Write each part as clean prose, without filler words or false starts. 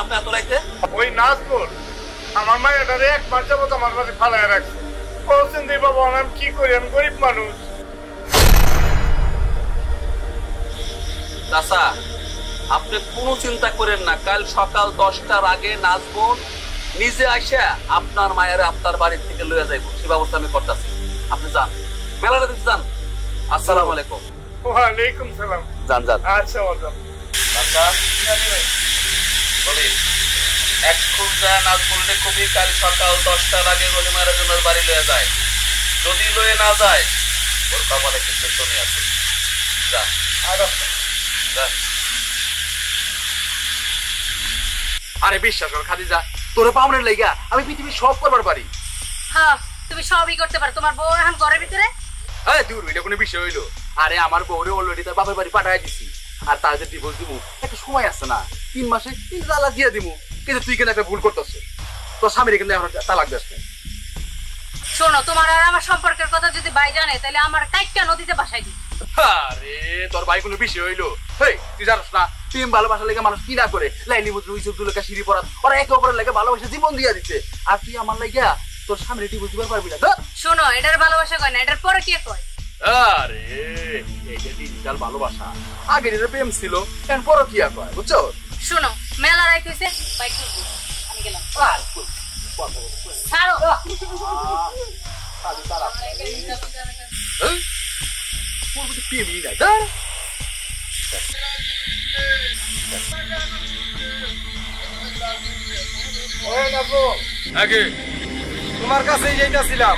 আপনি এত রাইতে ওই নাজপুর আমার মায়ের এক মাস যাবো আমার কাছে ফালায় রাখছে। বলছেন দি বাবা আমি কি করি, আমি গরিব মানুষ। চাচা আপনি কোনো চিন্তা করেন না, কাল সকাল 10টার আগে নাজবুল নিজে আসে আপনার মায়ের আপনার বাড়ির থেকে লইয়া যাইব, সে ব্যবস্থা আমি করতেছি। আপনি যান, মেলাটা দিতে যান। আসসালামু আলাইকুম। ওয়ালাইকুম সালাম। যান যান। আচ্ছা ওয়ালাইকুম। চাচা বলি এখন যা নাজবুলকে কবি কাল সকাল 10টার আগে রহিমার জন্য বাড়ি লইয়া যায়। যদি লয়ে না যায় ওর কপালে কিছু শনি আছে। যা যা। আরে বিশ্বাস কর খাদিজা, তোরে পাওনের লাইগা আমি পৃথিবীর সব করবার পারি। হ্যাঁ তুমি সবই করতে পারো। তোমার বউ এখন ঘরের ভিতরে? আরে দূর হইলে কোনো বিষয় হইলো? আরে আমার বউরে অলরেডি তার বাপের বাড়ি পাঠাই দিছি, আর তার যে ডিভোর্স দিমু একটা সময় আছে না, 3 মাসে 3 তালাক দিয়ে দিমু। কিন্তু তুই কেন একটা ভুল করতেছিস? তোর স্বামীর কিন্তু এখন তালাক দিস না। শোনো, তোমার আর আমার সম্পর্কের কথা যদি ভাই জানে তাহলে আমার কাইটটা নদীতে বাসাই দিই। আরে তোর ভাই কোনো বিষয় হইলো? হেই তুই জানোস না প্রেম ভালোবাসা লেগে মানুষ কি না করে, লাইলি মজনু ইসব দুলেকা সিঁড়ি পড়া, ওরা একে অপরের লেগে ভালোবাসা জীবন দিয়ে দিচ্ছে। আর তুই আমার লাগিয়া তোর স্বামীর ডিভোর্স দিবার পারবি না। শোনো, এটার ভালোবাসা কয় না, এটার পরে কি কয়? আরে এই যে ডিজিটাল ভালোবাসা, আগে যেটা প্রেম ছিল এখন পরও কি কয়, বুঝছো? শোনো, মেলা রাইত হইছে, বাইক করব, আমি গেলাম। ছাড়ো। প্রেমই নাই। তোমার কাছেই যাইতাছিলাম।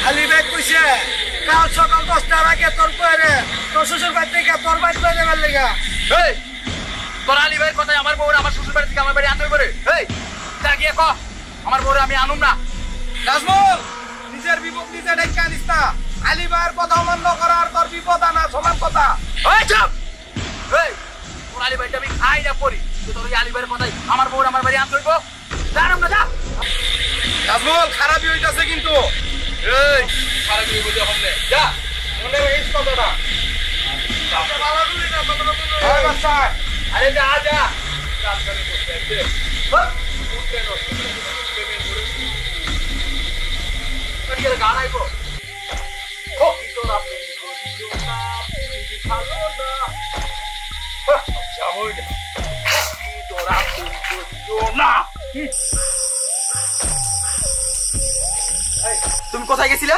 আলী ভাই কইছে কাল সকাল 10টার আগে তোর পরে তোর শ্বশুর বাড়ি থেকে তোর বাড়ি করে দেবার লেগা। এই তোর আলী ভাইয়ের কথাই আমার বউরে আমার শ্বশুর বাড়ি থেকে আমার বাড়ি আনতে পারে? এই যা গিয়ে ক আমার বউরে আমি আনুম না। নাজমুল, নিজের বিপদ নিজে ডেকে আনিস না। আলী ভাইয়ের কথা অমান্য করা আর তোর বিপদ আনা সমান কথা। এই চুপ! এই তোর আলী ভাইটা আমি খাই না পড়ি, তোর ওই আলী ভাইয়ের কথাই আমার বউরে আমার বাড়ি আনতে হইব? জানাম না, যা। নাজমুল, খারাপই হইতাছে কিন্তু। এই খারাপই হইব যে হমনে, যা মনে রাখিস কথাটা। হ্যাঁ বাচ্চা, আরে যা যা। গান আইব তুমি কোথায় গেছিলা?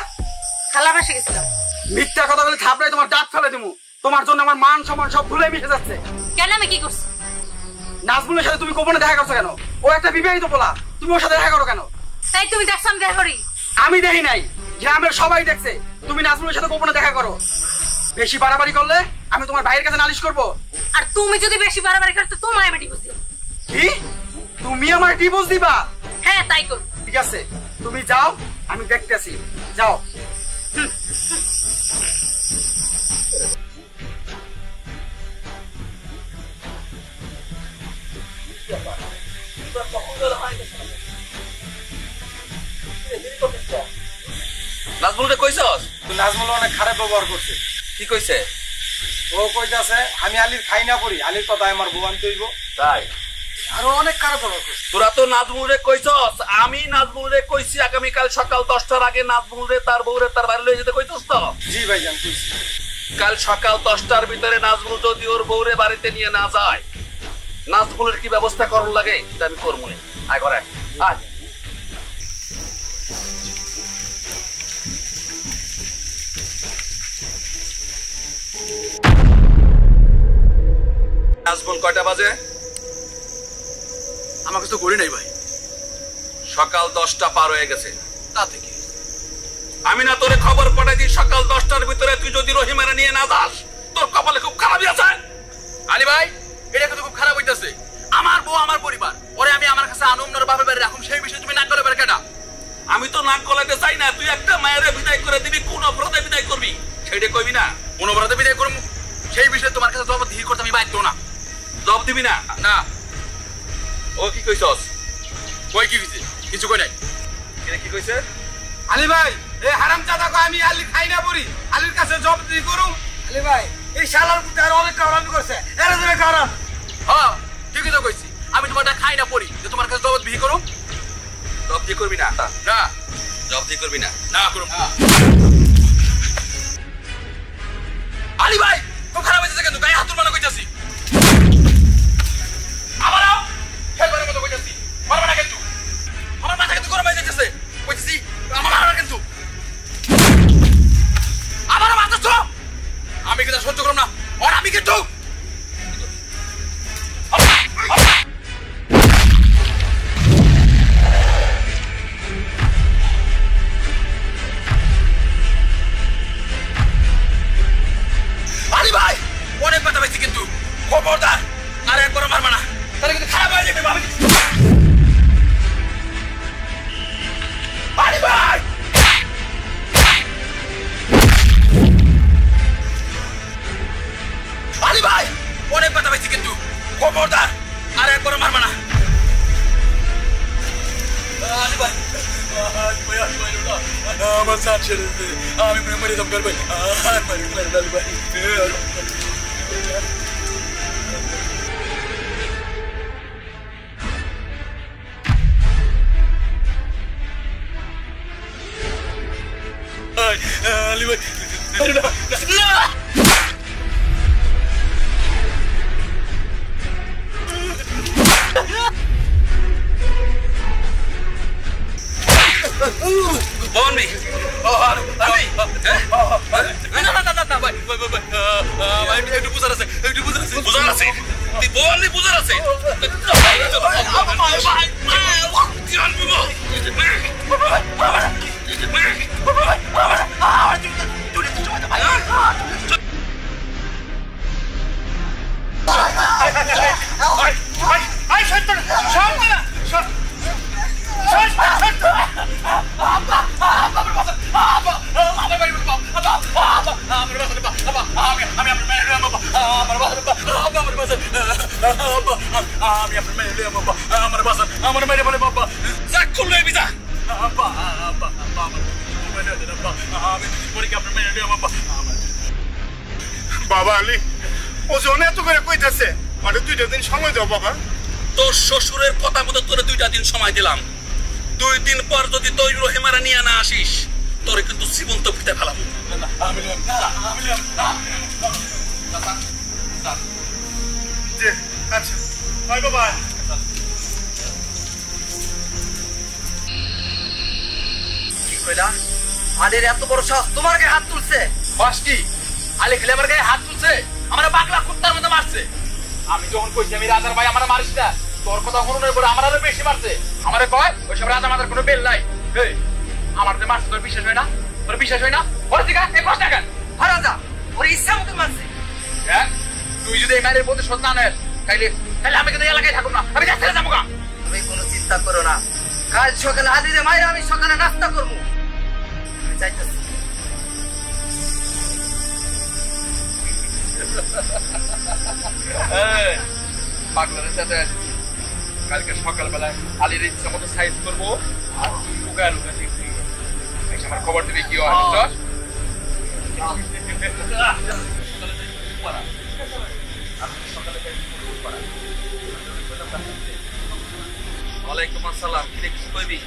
খালা বাসে গেছিলাম। মিথ্যা কথা বলে থাপড়াই তোমার দাঁত ফেলে দেবো। তোমার জন্য আমার মান সম্মান সব ভুলে মিশে যাচ্ছে। কেন আমি কি করছি? নাজমুলের সাথে তুমি গোপনে দেখা করছো কেন? ও একটা বিবাহিত পোলা, তুমি ওর সাথে দেখা করো কেন? তাই তুমি দেখছো আমি দেখা করি? আমি দেখি নাই, গ্রামের সবাই দেখছে তুমি নাজমুলের সাথে গোপনে দেখা করো। বেশি বাড়াবাড়ি করলে আমি তোমার ভাইয়ের কাছে নালিশ করব। আর তুমি যদি বেশি বাড়াবাড়ি করো তো তোমায় আমি ডিভোর্স দিব। কি? তুমি আমার ডিভোর্স দিবা? হ্যাঁ তাই করো। ঠিক আছে তুমি যাও, আমি দেখতেছি। যাও। নাজমুলকে কইছস? তুই নাজমুল অনেক খারাপ ব্যবহার করছে। কি কইছে? ও কইতাছে আমি আলীর খাই না করি, আলীর কথা আমার বউ আনতে হইব। তাই? আরো অনেক খারাপ ব্যবহার করছে। তোরা তো নাজমুলরে কইছস, আমি নাজমুলরে কইছি আগামীকাল সকাল 10টার আগে নাজমুলরে তার বউরে তার বাড়ি লয়ে যেতে কইছস তো? জি ভাইজান কইছি। কাল সকাল 10টার ভিতরে নাজমুল যদি ওর বউরে বাড়িতে নিয়ে না যায়, নাজমুলের কি ব্যবস্থা করার লাগে এটা আমি করবো। আয় ঘরে আয়। নাজমুল কয়টা বাজে? আমার কাছে তো করি নাই ভাই। সকাল 10টা পার হয়ে গেছে। তাতে কি? আমি না তোরে খবর পাঠাই দিই সকাল 10টার ভিতরে তুই যদি রহিমারে নিয়ে না যাস তোর কপালে খুব খারাপই আছে। আলী ভাই এটা কিন্তু খুব খারাপ হইতাছে। আমার বউ আমার পরিবার, ওরে আমি আমার কাছে আনুম না বাপের বাড়ি রাখুম, সেই বিষয়ে তুমি নাক গলাবে কেডা? আমি তো নাক গলাতে চাই না, তুই একটা মায়েরে বিদায় করে দিবি, কোন অপরাধে বিদায় করবি সেইটা কইবি না। কোন অপরাধে বিদায় করবো সেই বিষয়ে তোমার কাছে জবাবদিহি করতে আমি বাধ্য না। জবাব দিবি না? না। ও কি কইছস? কই কি হইছে? কিছু কই নাই। কি কইছে? আলী ভাই এই হারামজাদা কয় আমি আলী খাই না পড়ি, আলীর কাছে জবাবদিহি করুম। আলী ভাই এই শালার পুতে আর অনেক কারামি করছে, এর জন্য কারণ হ্যাঁ ঠিকই তো কইছি আমি তোমারটা খাই না পড়ি যে তোমার কাছে জবাব বিহি করুম জব দিয়ে করবি না না জব দিয়ে করবি না না করুম আলী ভাই খুব খারাপ হয়েছে কেন গায়ে হাত তুলবানা কইতাছি আমারও খেলবারের মতো কইতাছি মারবা না কিন্তু আমার মাথা কিন্তু গরম হয়ে যাচ্ছে কইতাছি আমার মারবা না কিন্তু আমারও মারতেছ আমি কিন্তু সহ্য করব না আর আমি কিন্তু আলী ভাই অনেক কথা পাইছি কিন্তু খবরদার আর একবার মারবা না তাহলে কিন্তু খারাপ হয়ে যাবে আমি আলী ভাই আলী ভাই অনেক কথা পাইছি কিন্তু খবরদার আর একবার মারবা না আলী ভাই আমার সাথ ছেড়ে দে আমি মরে যাম করবো আর মারি আলী ভাই আলী ভাই বলবি একটু বুঝার আছে বুঝার আছে তুই বললি বুঝার আছে আমার মেরে বলে বাবা যাক খুললে বিজা বাবা আলী ওজন এত করে কইতাছে আর 2টা দিন সময় দাও বাবা তোর শ্বশুরের কথা মতো তোরে 2টা দিন সময় দিলাম 2 দিন পর যদি তুই রহিমারা নিয়ে না আসিস তোরে কিন্তু জীবন্ত পিঠে ফেলাবো জি আচ্ছা বাই বাবা কি কইলা আলীর এত বড় সাহস তোমার গায়ে হাত তুলছে বাস কি আলী খেলে আমার গায়ে হাত তুলছে আমার পাগলা কুত্তার মতো মারছে আমি যখন কইছি আমি রাজার ভাই আমার মারিস না তোর কথা শুনে পরে আমার আরো বেশি মারছে আমারে কয় ওই সব রাজা মাথার কোনো বেল নাই এই আমার যে মারছে তোর বিশ্বাস হয় না তোর বিশ্বাস হয় না ওর দিকে এই প্রশ্ন কেন রাজা ওর ইচ্ছা মতো মারছে হ্যাঁ তুই যদি এই মায়ের প্রতি শোধ না নেস তাহলে আমি কিন্তু এলাকায় থাকুন না আমি যাচ্ছি যাবো গা তুমি কোনো চিন্তা করো না কাল সকালে আদিরে মায়ের আমি সকালে নাস্তা করবো আমি চাইতেছি পাগলারের সাথে কালকে সকালবেলায় আলির ইচ্ছা মতো সাইজ করবো আর লুকা লুকা দেখবি আমার খবর দিবি কি হয় ওয়ালাইকুম আসসালাম কি কইবি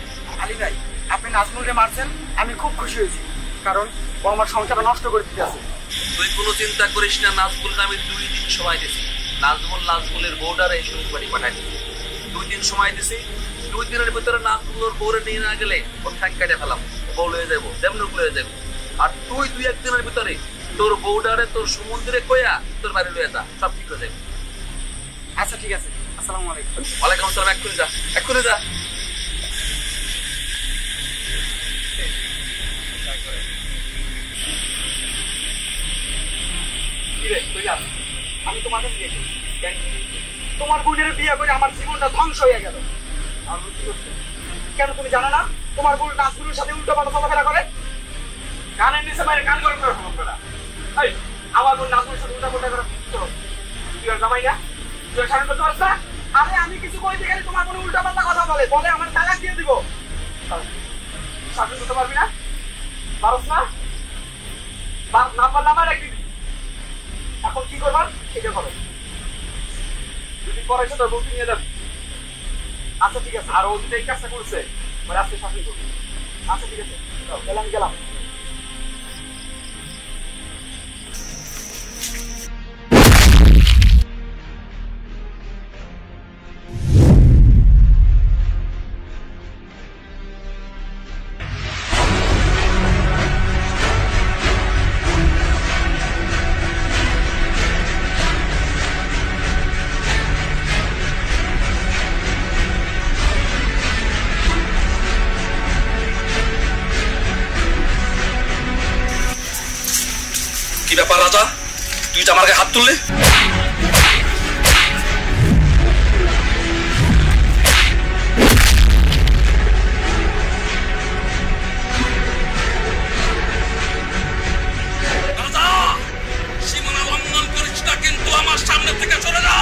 আলী ভাই আপনি নাজমুলকে মারছেন আমি খুব খুশি হয়েছি কারণ ও আমার সংসারটা নষ্ট করে দিতে আছে তুই কোনো চিন্তা করিস না নাজমুলকে আমি 2 দিন সময় দিছি নাজমুলের বউটারে শ্বশুর বাড়ি পাঠাই দিছি 2 দিন সময় দিছি 2 দিনের ভিতরে নাজমুলের বউরে নিয়ে না গেলে ওর ঠ্যাং কেটে ফেলাম বউ লয়ে যাবো যেমন লয়ে যাবো আর তুই 2-1 দিনের ভিতরে তোর বউটারে তোর সমুদ্রে কইয়া তোর বাড়ি লয়ে যা সব ঠিক হয়ে যাবে আচ্ছা ঠিক আছে আসসালামু আলাইকুম ওয়ালাইকুম আসসালাম এক্ষুনি যা আমি তোমার কাছে গেছি তোমার বোনের বিয়ে করে আমার জীবনটা ধ্বংস হয়ে গেল কেন তুমি জানো না তোমার বোন নাজমুলের সাথে উল্টো পাল্টা চলাফেরা করে কানের নিচে বাইরে কান গরম করে আমার বোন নাজমুলের সাথে উল্টা পাল্টা করে তুই আর জামাই না তুই আর সামনে করতে পারছ আরে আমি কিছু কইতে গেলে তোমার বোন উল্টা পাল্টা কথা বলে আমার তালাক দিয়ে দিব শাসন করতে পারবি না পারস না না পারলে আমার একদিন এখন কি করবার সেটা করো করাইছো তোর বউকে নিয়ে যাবি। আচ্ছা ঠিক আছে, আর ও যদি এই কাজটা করছে মানে আজকে শাসন করবি। আচ্ছা ঠিক আছে, তাহলে আমি গেলাম। কি ব্যাপার রাজা, তুই তো আমার গায়ে হাত তুললে? রাজা, সীমানা লঙ্ঘন করিস না, কিন্তু আমার সামনে থেকে সরে যা।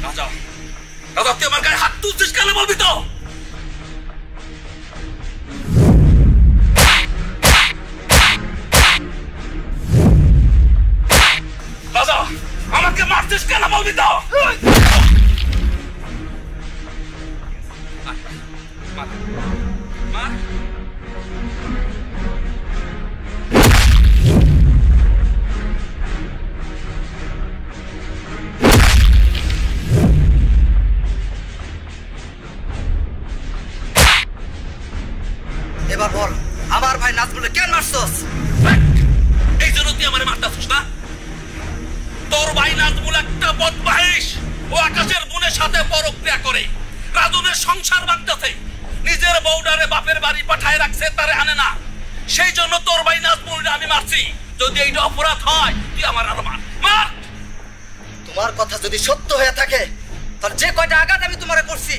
রাজা, রাজা, তুই আমার গায়ে হাত তুলছিস কেন বলবি তো? রাজা, আমাকে মারছিস কেন বলবি তো? মার। এবার বল, আমার ভাই নাজমুলে কেন মারছস? এই জন্য তুই আমারে মারতাছিস না? তোর ভাই নাজমুল একটা বদমাইশ। ও আকাশের বোনের সাথে পরক্রিয়া করে রাজনের সংসার ভাঙতেছে। নিজের বউডারে বাপের বাড়ি পাঠায় রাখছে, তারে আনে না। সেই জন্য তোর ভাই নাজমুলকে আমি মারছি। যদি এইটা অপরাধ হয়, তুই আমার আরো মার। মার। তোমার কথা যদি সত্য হয়ে থাকে, তাহলে যে কয়টা আঘাত আমি তোমারে করছি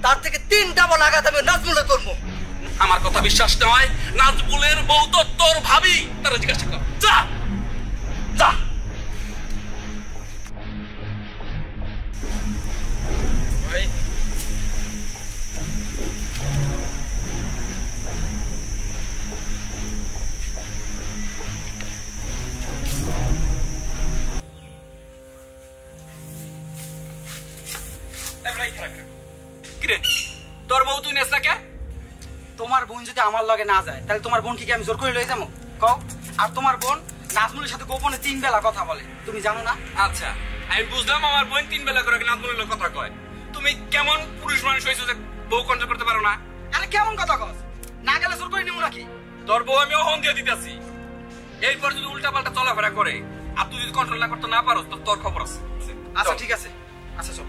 তার থেকে 3 ডাবল আঘাত আমি নাজমুলে করবো। আমার কথা বিশ্বাস নয়, নাজমুলের বউ তো তোর ভাবি। তারা জিজ্ঞাসা কর। যা যা। ভাই, কিরে তোর বউ তুই নেস না কে? তোমার বোন যদি আমার লগে না যায় তাহলে তোমার বোনকে কি আমি জোর করে লয়ে যাবো কও? আর তোমার বোন নাজমুলের সাথে গোপনে 3 বেলা কথা বলে, তুমি জানো না? আচ্ছা, আমি বুঝলাম আমার বোন 3 বেলা করে নাজমুলের কথা কয়। তুমি কেমন পুরুষ মানুষ হয়েছো যে বউ কন্ট্রোল করতে পারো না? আরে কেমন কথা কস? না গেলে জোর করে নিব নাকি? তোর বউ আমি অহন দিয়ে দিতেছি। এরপর যদি উল্টা পাল্টা চলাফেরা করে আর তুই যদি কন্ট্রোল না করতে না পারো তো তোর খবর আছে। আচ্ছা ঠিক আছে, আচ্ছা চল।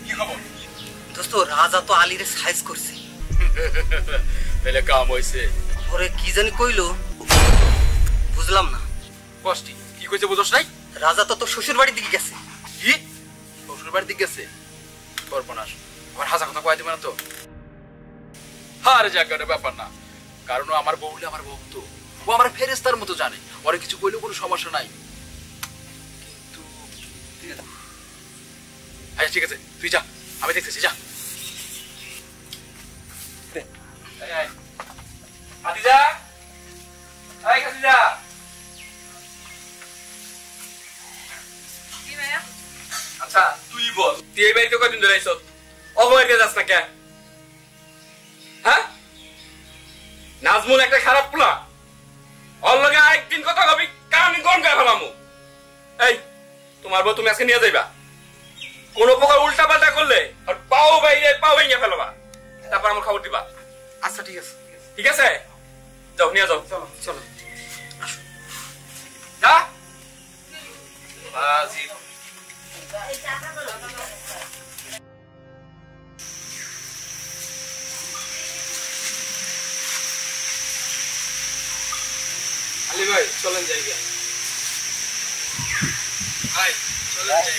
কি খবর? দোস্ত, রাজা তো আলীরে সাইজ করছে। তাহলে কাম হইছে। ওরে কি জানি কইলো, বুঝলাম না। কষ্টি কি কইছে বুঝছ নাই? রাজা তো তোর শ্বশুর বাড়ির দিকে গেছে। কি শ্বশুর বাড়ির দিকে গেছে? সর্বনাশ, আমার হাজা কথা কয় দিবে না তো? আরে জায়গাটা ব্যাপার না, কারণ ও আমার বউ হলে আমার বউ তো। ও আমার ফেরেস্তার মতো জানে, ওরে কিছু কইলেও কোনো সমস্যা নাই। কিন্তু আচ্ছা ঠিক আছে, তুই যা, আমি দেখতেছি, যা। খাদিজা, এই খাদিজা। কি ভাইয়া? আচ্ছা তুই বল, তুই এই বাড়িতে কয়দিন ধরে আইছ? অবহেলা যাস না কে? হ্যাঁ, নাজমুল একটা খারাপ পোলা। ওর লগে আরেকদিন কথা কবি কান গন গায়ে ফেলামু। এই তোমার বউ তুমি আজকে নিয়ে যাইবা। কোনো প্রকার উল্টা পাল্টা করলে আর পাও ভেঙে ফেলবা, তারপর আমার খবর দিবা। আচ্ছা ঠিক আছে, ঠিক আছে, যাও নিয়ে যাও। চলো চলো। যা। আলী ভাই চলেন যাই। ভাই চলে যাই।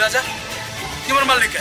রাজা কি আমার মালিক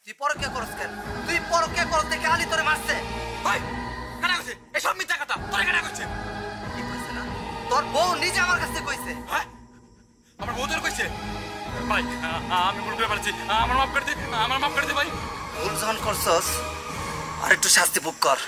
তুই পরকে করস কেন? তুই পরকে করস দেখে আলী তোরে মারছে। ভাই কানা কইছে এসব মিথ্যা কথা তোরে কানা কইছে কি কইছে না? তোর বউ নিজে আমার কাছে কইছে। হ্যাঁ আমার বউ তোর কইছে ভাই আমি ভুল করে ফেলেছি আমার মাফ করে দে ভাই ভুল যখন করছস আর একটু শাস্তি ভোগ কর।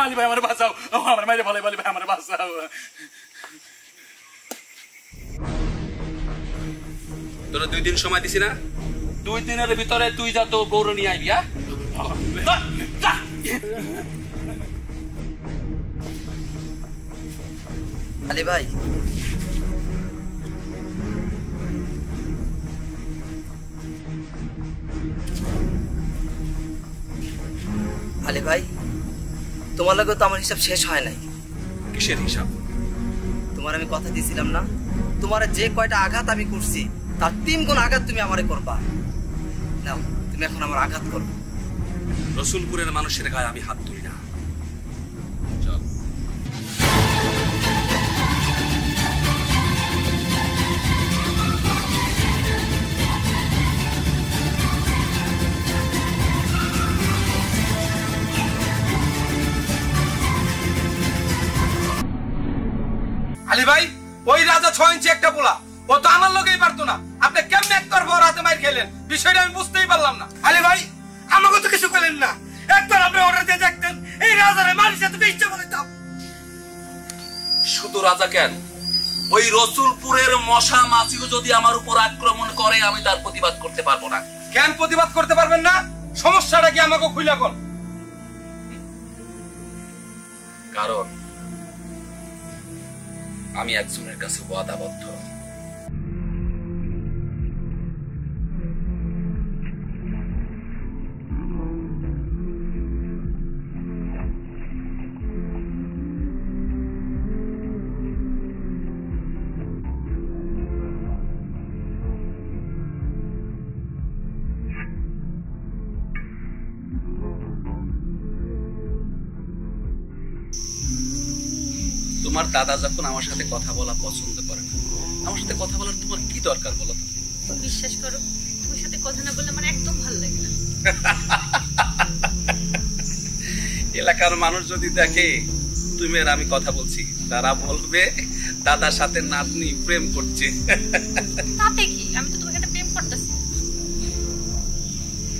আলী ভাই আমার বাঁচাও আমার মাইরে ভালো ভাই আমার বাঁচাও তোরা 2 দিন সময় দিছি না 2 দিনের ভিতরে তুই যা তো বউর নিয়ে আইবি হ্যাঁ আলী ভাই আলী ভাই তোমার লগে তো আমার হিসাব শেষ হয় নাই। কিসের হিসাব? তোমার আমি কথা দিয়েছিলাম না তোমার যে কয়টা আঘাত আমি করছি তার 3 গুণ আঘাত তুমি আমারে করবা। নাও তুমি এখন আমার আঘাত করো। রসুলপুরের মানুষের গায়ে আমি হাত তুলি না। চল। আলী ভাই ওই রাজা 6 ইঞ্চি একটা পোলা ও তো আমার লগেই পারতো না। আপনি কেমনে একবার বড় হাতে মার খেলেন বিষয়টা আমি বুঝতেই পারলাম না। আলী ভাই আমাকে তো কিছু করেন না। একবার আপনি অর্ডার দিয়ে দেখতেন এই রাজারে মারিছে তো ইচ্ছা করে দাও। শুধু রাজা কেন ওই রসুলপুরের মশা মাছিও যদি আমার উপর আক্রমণ করে আমি তার প্রতিবাদ করতে পারবো না। কেন প্রতিবাদ করতে পারবেন না? সমস্যাটা কি আমাকে খুইলা কোন? কারণ আমি একজনের কাছে ওয়াদাবদ্ধ। তোমার দাদা যখন আমার সাথে কথা বলা পছন্দ করে না, আমার সাথে কথা বলার তোমার কি দরকার বলো তো? বিশ্বাস করো, তোমার সাথে কথা না বললে আমার একদম ভালো লাগে না। এলাকার মানুষ যদি দেখে তুমি আর আমি কথা বলছি, তারা বলবে দাদার সাথে নাতনি প্রেম করছে। তাতে কি, আমি তো তোমার সাথে প্রেম করতেছি।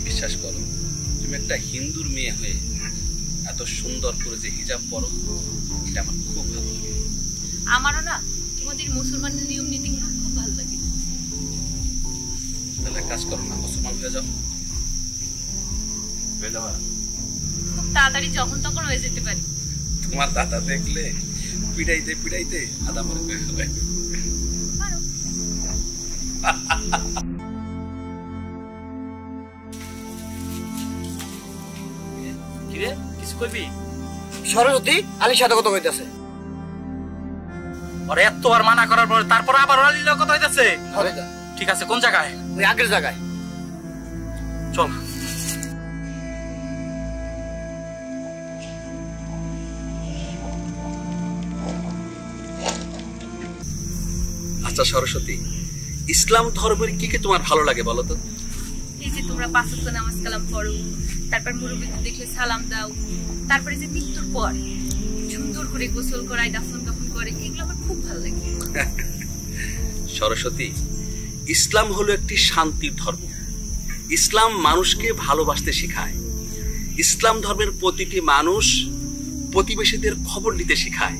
বিশ্বাস করো, তুমি একটা হিন্দুর মেয়ে হয়ে এত সুন্দর করে যে হিজাব পরো, এটা আমার খুব ভালো লাগে। আমারও না তোমাদের মুসলমানের নিয়ম নীতিগুলো খুব ভালো লাগে। তাহলে কাজ করো না, মুসলমান হয়ে যাও। খুব তাড়াতাড়ি যখন তখন হয়ে যেতে পারি। তোমার দাদা দেখলে পিড়াইতে পিড়াইতে আদা মরে ফেলবে। পারো। কিরে কিছু কইবি? সরস্বতী আলীর সাথে কথা কইতাছে। ওরে এতবার মানা করার পরে তারপর আবার আলীর লগে কথা হইতাছে? ঠিক আছে, কোন জায়গায়? ওই আগের জায়গায় চল। আচ্ছা সরস্বতী, ইসলাম ধর্মের কি কি তোমার ভালো লাগে বলো তো? এই যে তোমরা 5 ওয়াক্ত নামাজ কালাম পড়ো, তারপর মুরব্বিদের দেখলে সালাম দাও, তারপরে যে মৃত্যুর পর সুন্দর করে গোসল করায়, দাফন কাফন করে, এগুলো আমার খুব ভালো লাগে। সরস্বতী, ইসলাম হলো একটি শান্তির ধর্ম। ইসলাম মানুষকে ভালোবাসতে শেখায়। ইসলাম ধর্মের প্রতিটি মানুষ প্রতিবেশীদের খবর নিতে শেখায়।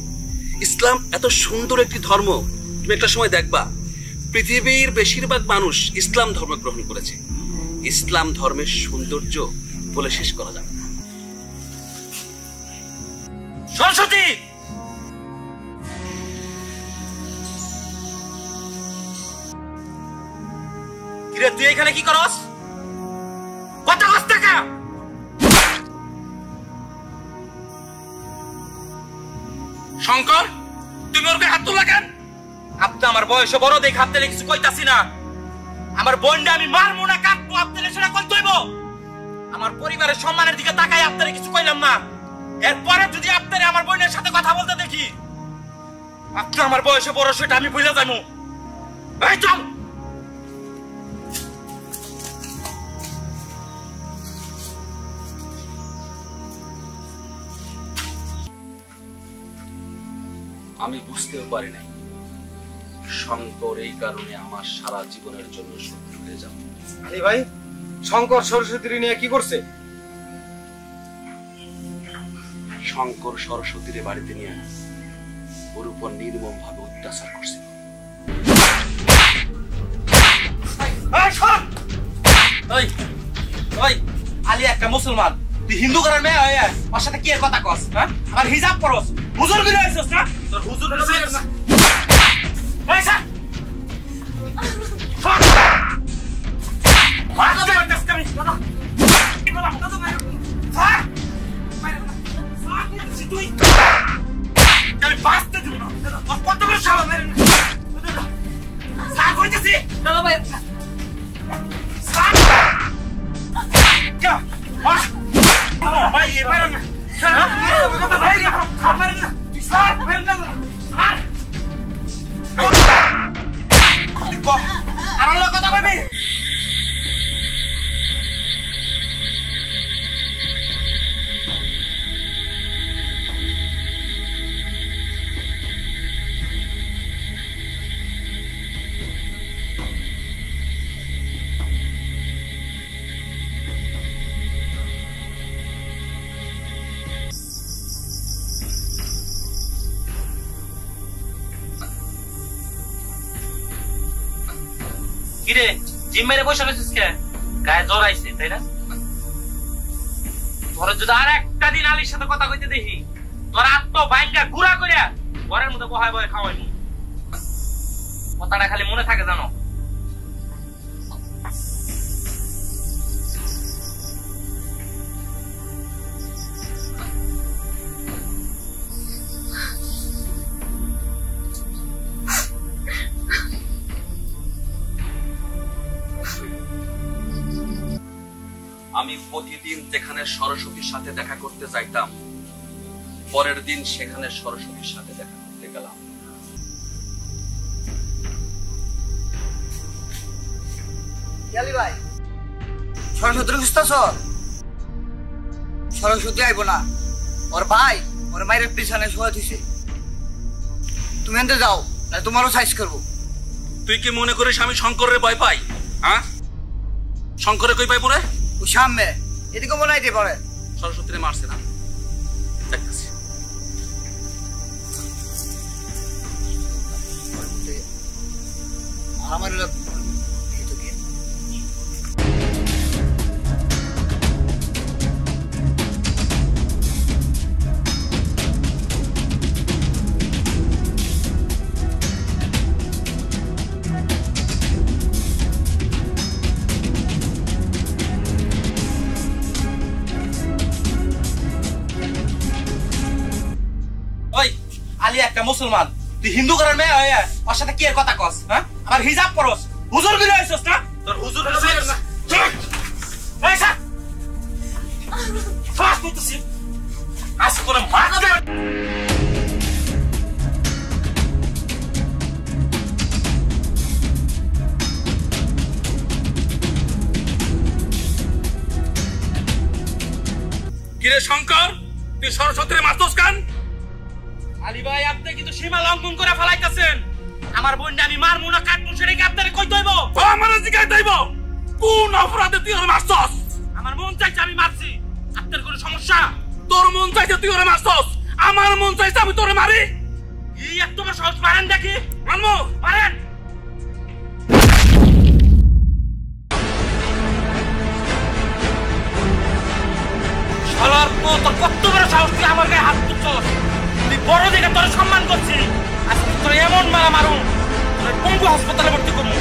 ইসলাম এত সুন্দর একটি ধর্ম, তুমি একটা সময় দেখবা পৃথিবীর বেশিরভাগ মানুষ ইসলাম ধর্ম গ্রহণ করেছে। ইসলাম ধর্মের সৌন্দর্য বলে শেষ করা যাবে না। সরস্বতী, কিরে তুই এখানে কি করস? কত কষ্ট টাকা? শঙ্কর, তুমি ওর গায়ে হাত তুলা কেন? আপনি আমার বয়সে বড় দেখে হাত দিলে কিছু কইতাছি না। আমার বোনটা আমি মারবো না কাটবো, আপনারা সেটা কইতে হইব। আমার পরিবারের সম্মানের দিকে তাকাই আপনারা কিছু কইলাম না। এরপরে যদি আপনারা আমার বোনের সাথে কথা বলতে দেখি, আপনি আমার বয়সে বড় সেটা আমি বুঝে যাবো। এই চল। আমি বুঝতেও পারি নাই শঙ্কর এই কারণে আমার সারা জীবনের জন্য শত্রু হয়ে যাবে। আলী ভাই, শঙ্কর সরস্বতীর নিয়ে কি করছে? শঙ্কর সরস্বতীর বাড়িতে নিয়ে ওর উপর নির্মম ভাবে অত্যাচার করছে। আলী একটা মুসলমান, তুই হিন্দু ঘরের মেয়ে হয়ে ওর সাথে কি এর কথা কস? হ্যাঁ, আমার হিজাব পরস, হুজুর করে আইছস না? তোর হুজুর করে আইছস না? এই স্যার, মার তো মারতাস কেন? কি বলা হতো তো ভাই? স্যার, তুই আমি বাঁচতে দিব না। তোর কত বড় সাহস মেরে না? স্যার কইতেছি দাদা ভাই, স্যার ভাই এবার না ভাই আমার না স্যার বের না স্যার আর লোক কথা কইবি। কিরে জিম মেরে বসে রয়েছিস কে? গায়ে জ্বর আইছে তাই না? তোর যদি আর একটা দিন আলীর সাথে কথা কইতে দেখি, তোর আত্ম বাইকটা গুড়া করিয়া ঘরের মধ্যে বহায় বহায় খাওয়াইনি। কথাটা খালি মনে থাকে জানো। আমি প্রতিদিন যেখানে সরস্বতীর সাথে দেখা করতে যাইতাম, পরের দিন সেখানে সরস্বতীর সাথে দেখা করতাম। গেলাম। ইয়ালি ভাই সরস্বতী বুঝতেছ? সরস্বতী আইব না, ওর ভাই ওর মায়ের পিছনে শোয়া দিছে। তুমি এনতে যাও, না তোমারও সাইজ করবো। তুই কি মনে করিস আমি শঙ্করের ভয় পাই? হ্যাঁ, শঙ্করে কই পাই পরে? ও সামনে এদিকে মনে হয় পারে। সরস্বতীরে মারছে না, দেখতেছি। আমার আলী একটা মুসলমান, তুই হিন্দু ঘরের মেয়ে হয়ে ওর সাথে কি এর কথা কস? হ্যাঁ, আমার হিজাব পরস, হুজুর গিরে আইছস না? তোর হুজুর না এই স্যার ফাস করতেছি আজ করে মারবে। কিরে শঙ্কর, তুই সরস্বতীরে মারছস কেন? আলী ভাই আপনি কিন্তু সীমা লঙ্ঘন করে ফেলাইতেছেন। আমার বোনটা আমি মারমু না কাটমু সেটা কি আপনারে কই দইব? আমারে জিগাই দইব কোন অপরাধে তুই ওরে মারছস? আমার মন চাইছে আমি মারছি, আপনার কোনো সমস্যা? তোর মন চাইছে তুই ওরে মারছস, আমার মন চাইছে আমি তোরে মারি। এই এত বড় সাহস, মারেন দেখি। মারমু, মারেন। শালার তো তোর কত বড় সাহস, তুই আমার গায়ে হাত তুলছস? তুই বড় দেখে তোর সম্মান করছি, আজকে তোর এমন মারা মারুন তোর পঙ্গু হাসপাতালে ভর্তি করবো।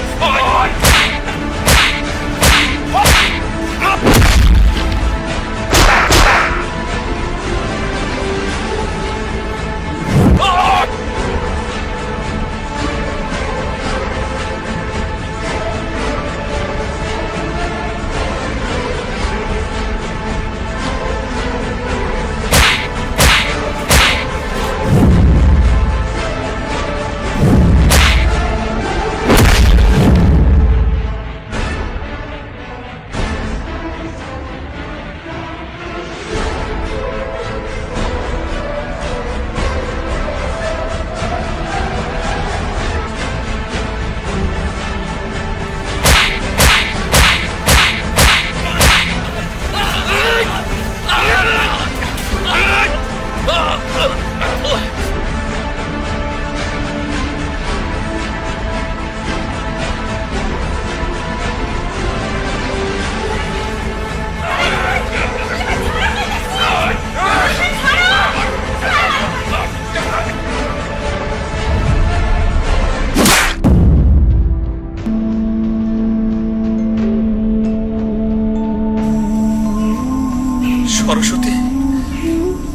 সরস্বতী,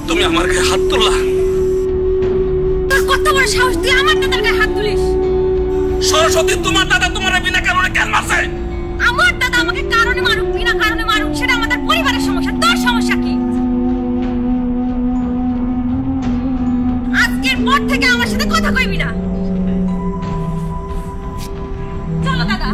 তুমি আমার গায়ে হাত তুললা? তোর কত বড় সাহস, তুই আমার দাদার গায়ে হাত তুলিস? সরস্বতী, তোমার দাদা তোমার বিনা কারণে কেন মারছে? আমার দাদা আমাকে কারণে মারুক বিনা কারণে মারুক সেটা আমাদের পরিবারের সমস্যা, তোর সমস্যা কি? আজকের পর থেকে আমার সাথে কথা কইবি না। চলো দাদা।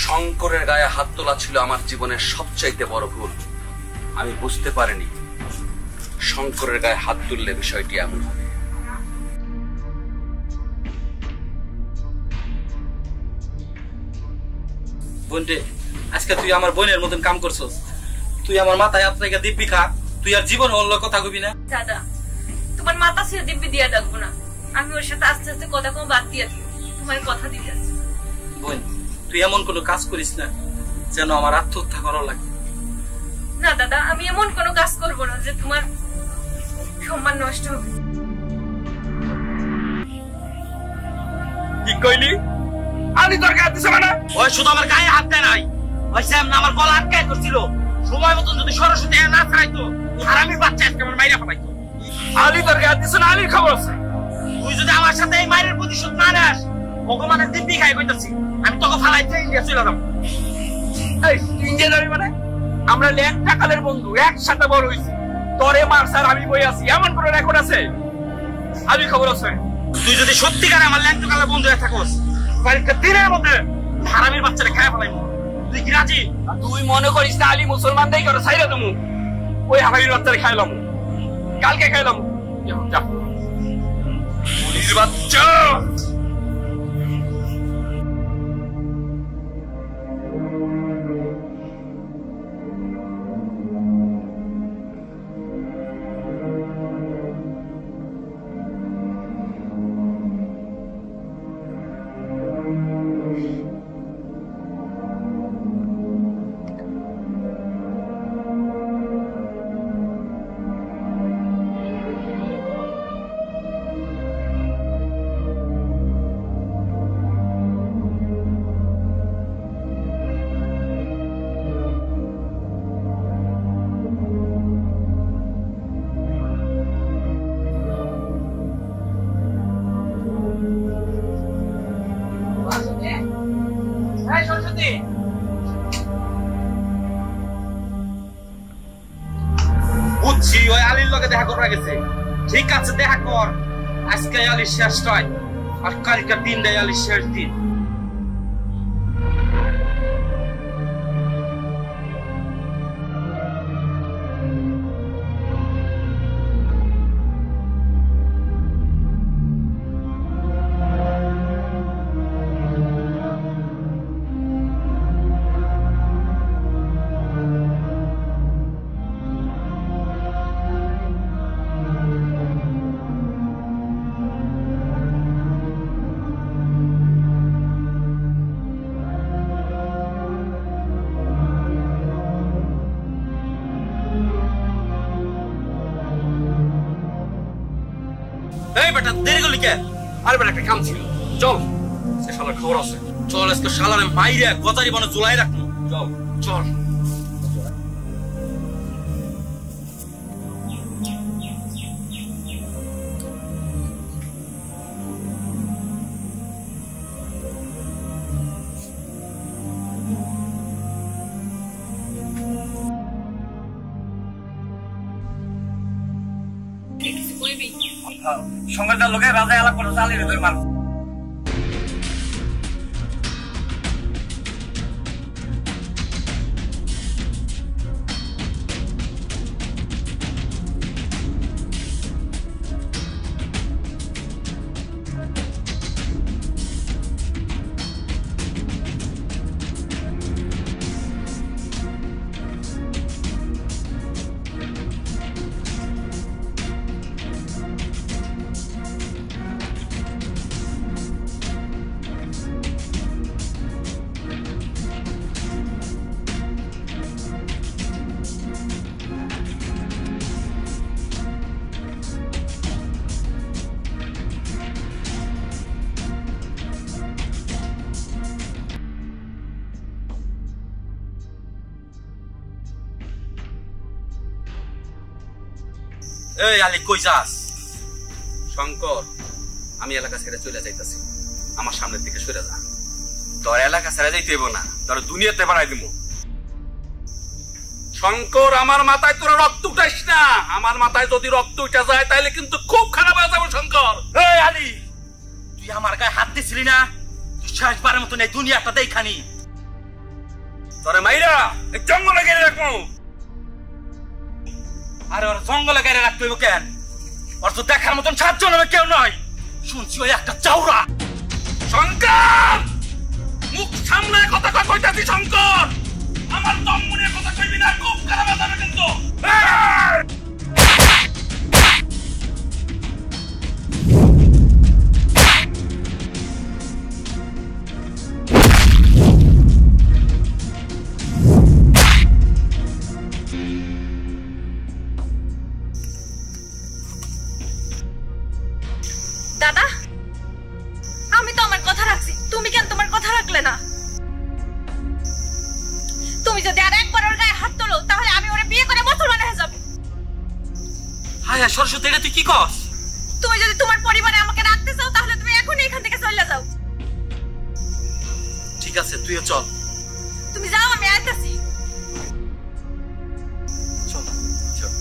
শঙ্করের গায়ে হাত তোলা ছিল আমার জীবনের সবচাইতে বড় ভুল। আমি বুঝতে পারিনি শঙ্করের গায়ে হাত তুললে বিষয়টি এমন হবে। বোনটে, আজকে তুই আমার বোনের মতন কাম করছস। তুই আমার মাথায় হাত রেখে দিব্যি খা, তুই আর জীবন অন্য কথা কবি না। দাদা, তোমার মাথা ছেড়ে দিব্যি দিয়া ডাকবো না, আমি ওর সাথে আস্তে আস্তে কথা কম বাদ দিয়ে দিই, তোমার কথা দিতে আছি। বোন, তুই এমন কোনো কাজ করিস না যেন আমার আত্মহত্যা করা লাগে। না দাদা, আমি এমন কোনো কাজ করবো না যে তোমার সম্মান নষ্ট হবে। কি কইলি? আমি তোর গায়ে দিছে মানে? ওই শুধু আমার গায়ে হাত দেয় নাই, ওই স্যাম না আমার গলা আটকায় করছিল সময় মতন যদি সরস্বতী না ছাড়াইতো হারামির বাচ্চা আজকে আমার মাইরা ফেলাইতো আলী তোর গায়ে দিছ না আলীর খবর আছে তুই যদি আমার সাথে এই মায়ের প্রতিশোধ না নেস ভগবানের দিব্যি খাই কইতাছি আমি তোকে ফালাইতে ইন্ডিয়া চলে যাবো এই ইন্ডিয়া যাবি মানে আমরা ল্যাংটা কালের বন্ধু একসাথে বড় হইছি তোরে মার স্যার আমি বই আছি এমন কোনো রেকর্ড আছে আলীর খবর আছে তুই যদি সত্যিকার আমার ল্যাংটা কালের বন্ধু হয়ে থাকোস কয়েকটা দিনের মধ্যে হারামির বাচ্চারা খায় ফেলাইবো তুই কি রাজি তুই মনে করিস না আলী মুসলমান দেই করে ছাইরা দেবো ওই হারামির বাচ্চারে খাইলাম কালকে খাইলাম যা পুলিশ বাচ্চা বুঝছি ওই আলীর লগে দেখা করা গেছে ঠিক আছে দেখা কর আজকে আলীর শেষ নয় আর কালকের দিনটাই আলীর শেষ দিন এই বেটা দেরি করলি কে আরে বেটা একটা কাম ছিল চল সে শালার খবর আছে চল আজকে শালারে মাইরে গজারি বনে ঝুলাই রাখবো চল চল কিছু কইবি সঙ্গে লোকে রাজা এলাকা করে চালিয়ে তোর মানুষ এই আলী কই যাস শঙ্কর আমি এলাকা ছেড়ে চলে যাইতাছি আমার সামনের দিকে সরে যা তোর এলাকা ছেড়ে যাইতে হইব না তোর দুনিয়াতে বানাই দিব শঙ্কর আমার মাথায় তোরা রক্ত উঠাইস না আমার মাথায় যদি রক্ত উঠে যায় তাহলে কিন্তু খুব খারাপ হয়ে যাবে শঙ্কর এই আলী তুই আমার গায়ে হাত দিছিলি না তুই শেষবারের মতন এই দুনিয়াটা দেখানি তোরে মাইরা এই জঙ্গলে গেলে রাখবো আরে ওর জঙ্গলে গাড়ি রাখতে হইব কেন ওর তো দেখার মতন সাহায্য নেবে কেউ নয় শুনছি ওই একটা চাউরা শঙ্কর মুখ সামনে কথা কইতাছি শঙ্কর আমার দম মনে কথা কইবি না খুব খারাপ হয়ে যাবে কিন্তু দাদা আমি তো আমার কথা রাখছি তুমি কেন তোমার কথা রাখলে না যদি আর একবার ওর গায়ে হাত তোলো তাহলে আমি ওরে বিয়ে করে মুসলমান হয়ে যাব। হায় সরস্বতী, এটা তুই কি কস? তুমি যদি তোমার পরিবারে আমাকে রাখতে চাও তাহলে তুমি এখনই এখান থেকে চলে যাও। ঠিক আছে, তুইও চল। তুমি যাও, আমি আইতাছি। চল চল।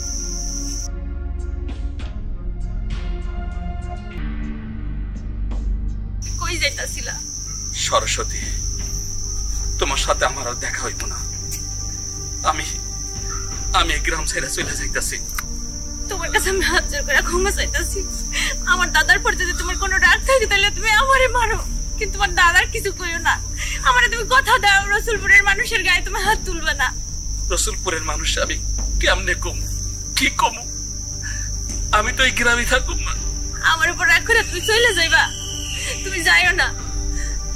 কই যাইতাছিলা? সরস্বতী, তোমার সাথে আমার আর দেখা হইব না। আমি এই গ্রাম ছেড়ে চলে যাইতাছি। তোমার কাছে আমি হাত জোর করে ক্ষমা চাইতাছি। আমার দাদার পর যদি তোমার কোনো রাগ থাকে তাহলে তুমি আমারে মারো, কিন্তু তোমার দাদার কিছু কইও না। আমারে তুমি কথা দাও রসুলপুরের মানুষের গায়ে তুমি হাত তুলবে না। রসুলপুরের মানুষ আমি কেমনে কম, কি কম? আমি তো এই গ্রামে থাকুম না। আমার উপর রাগ করে তুমি চলে যাইবা? তুমি যাইও না,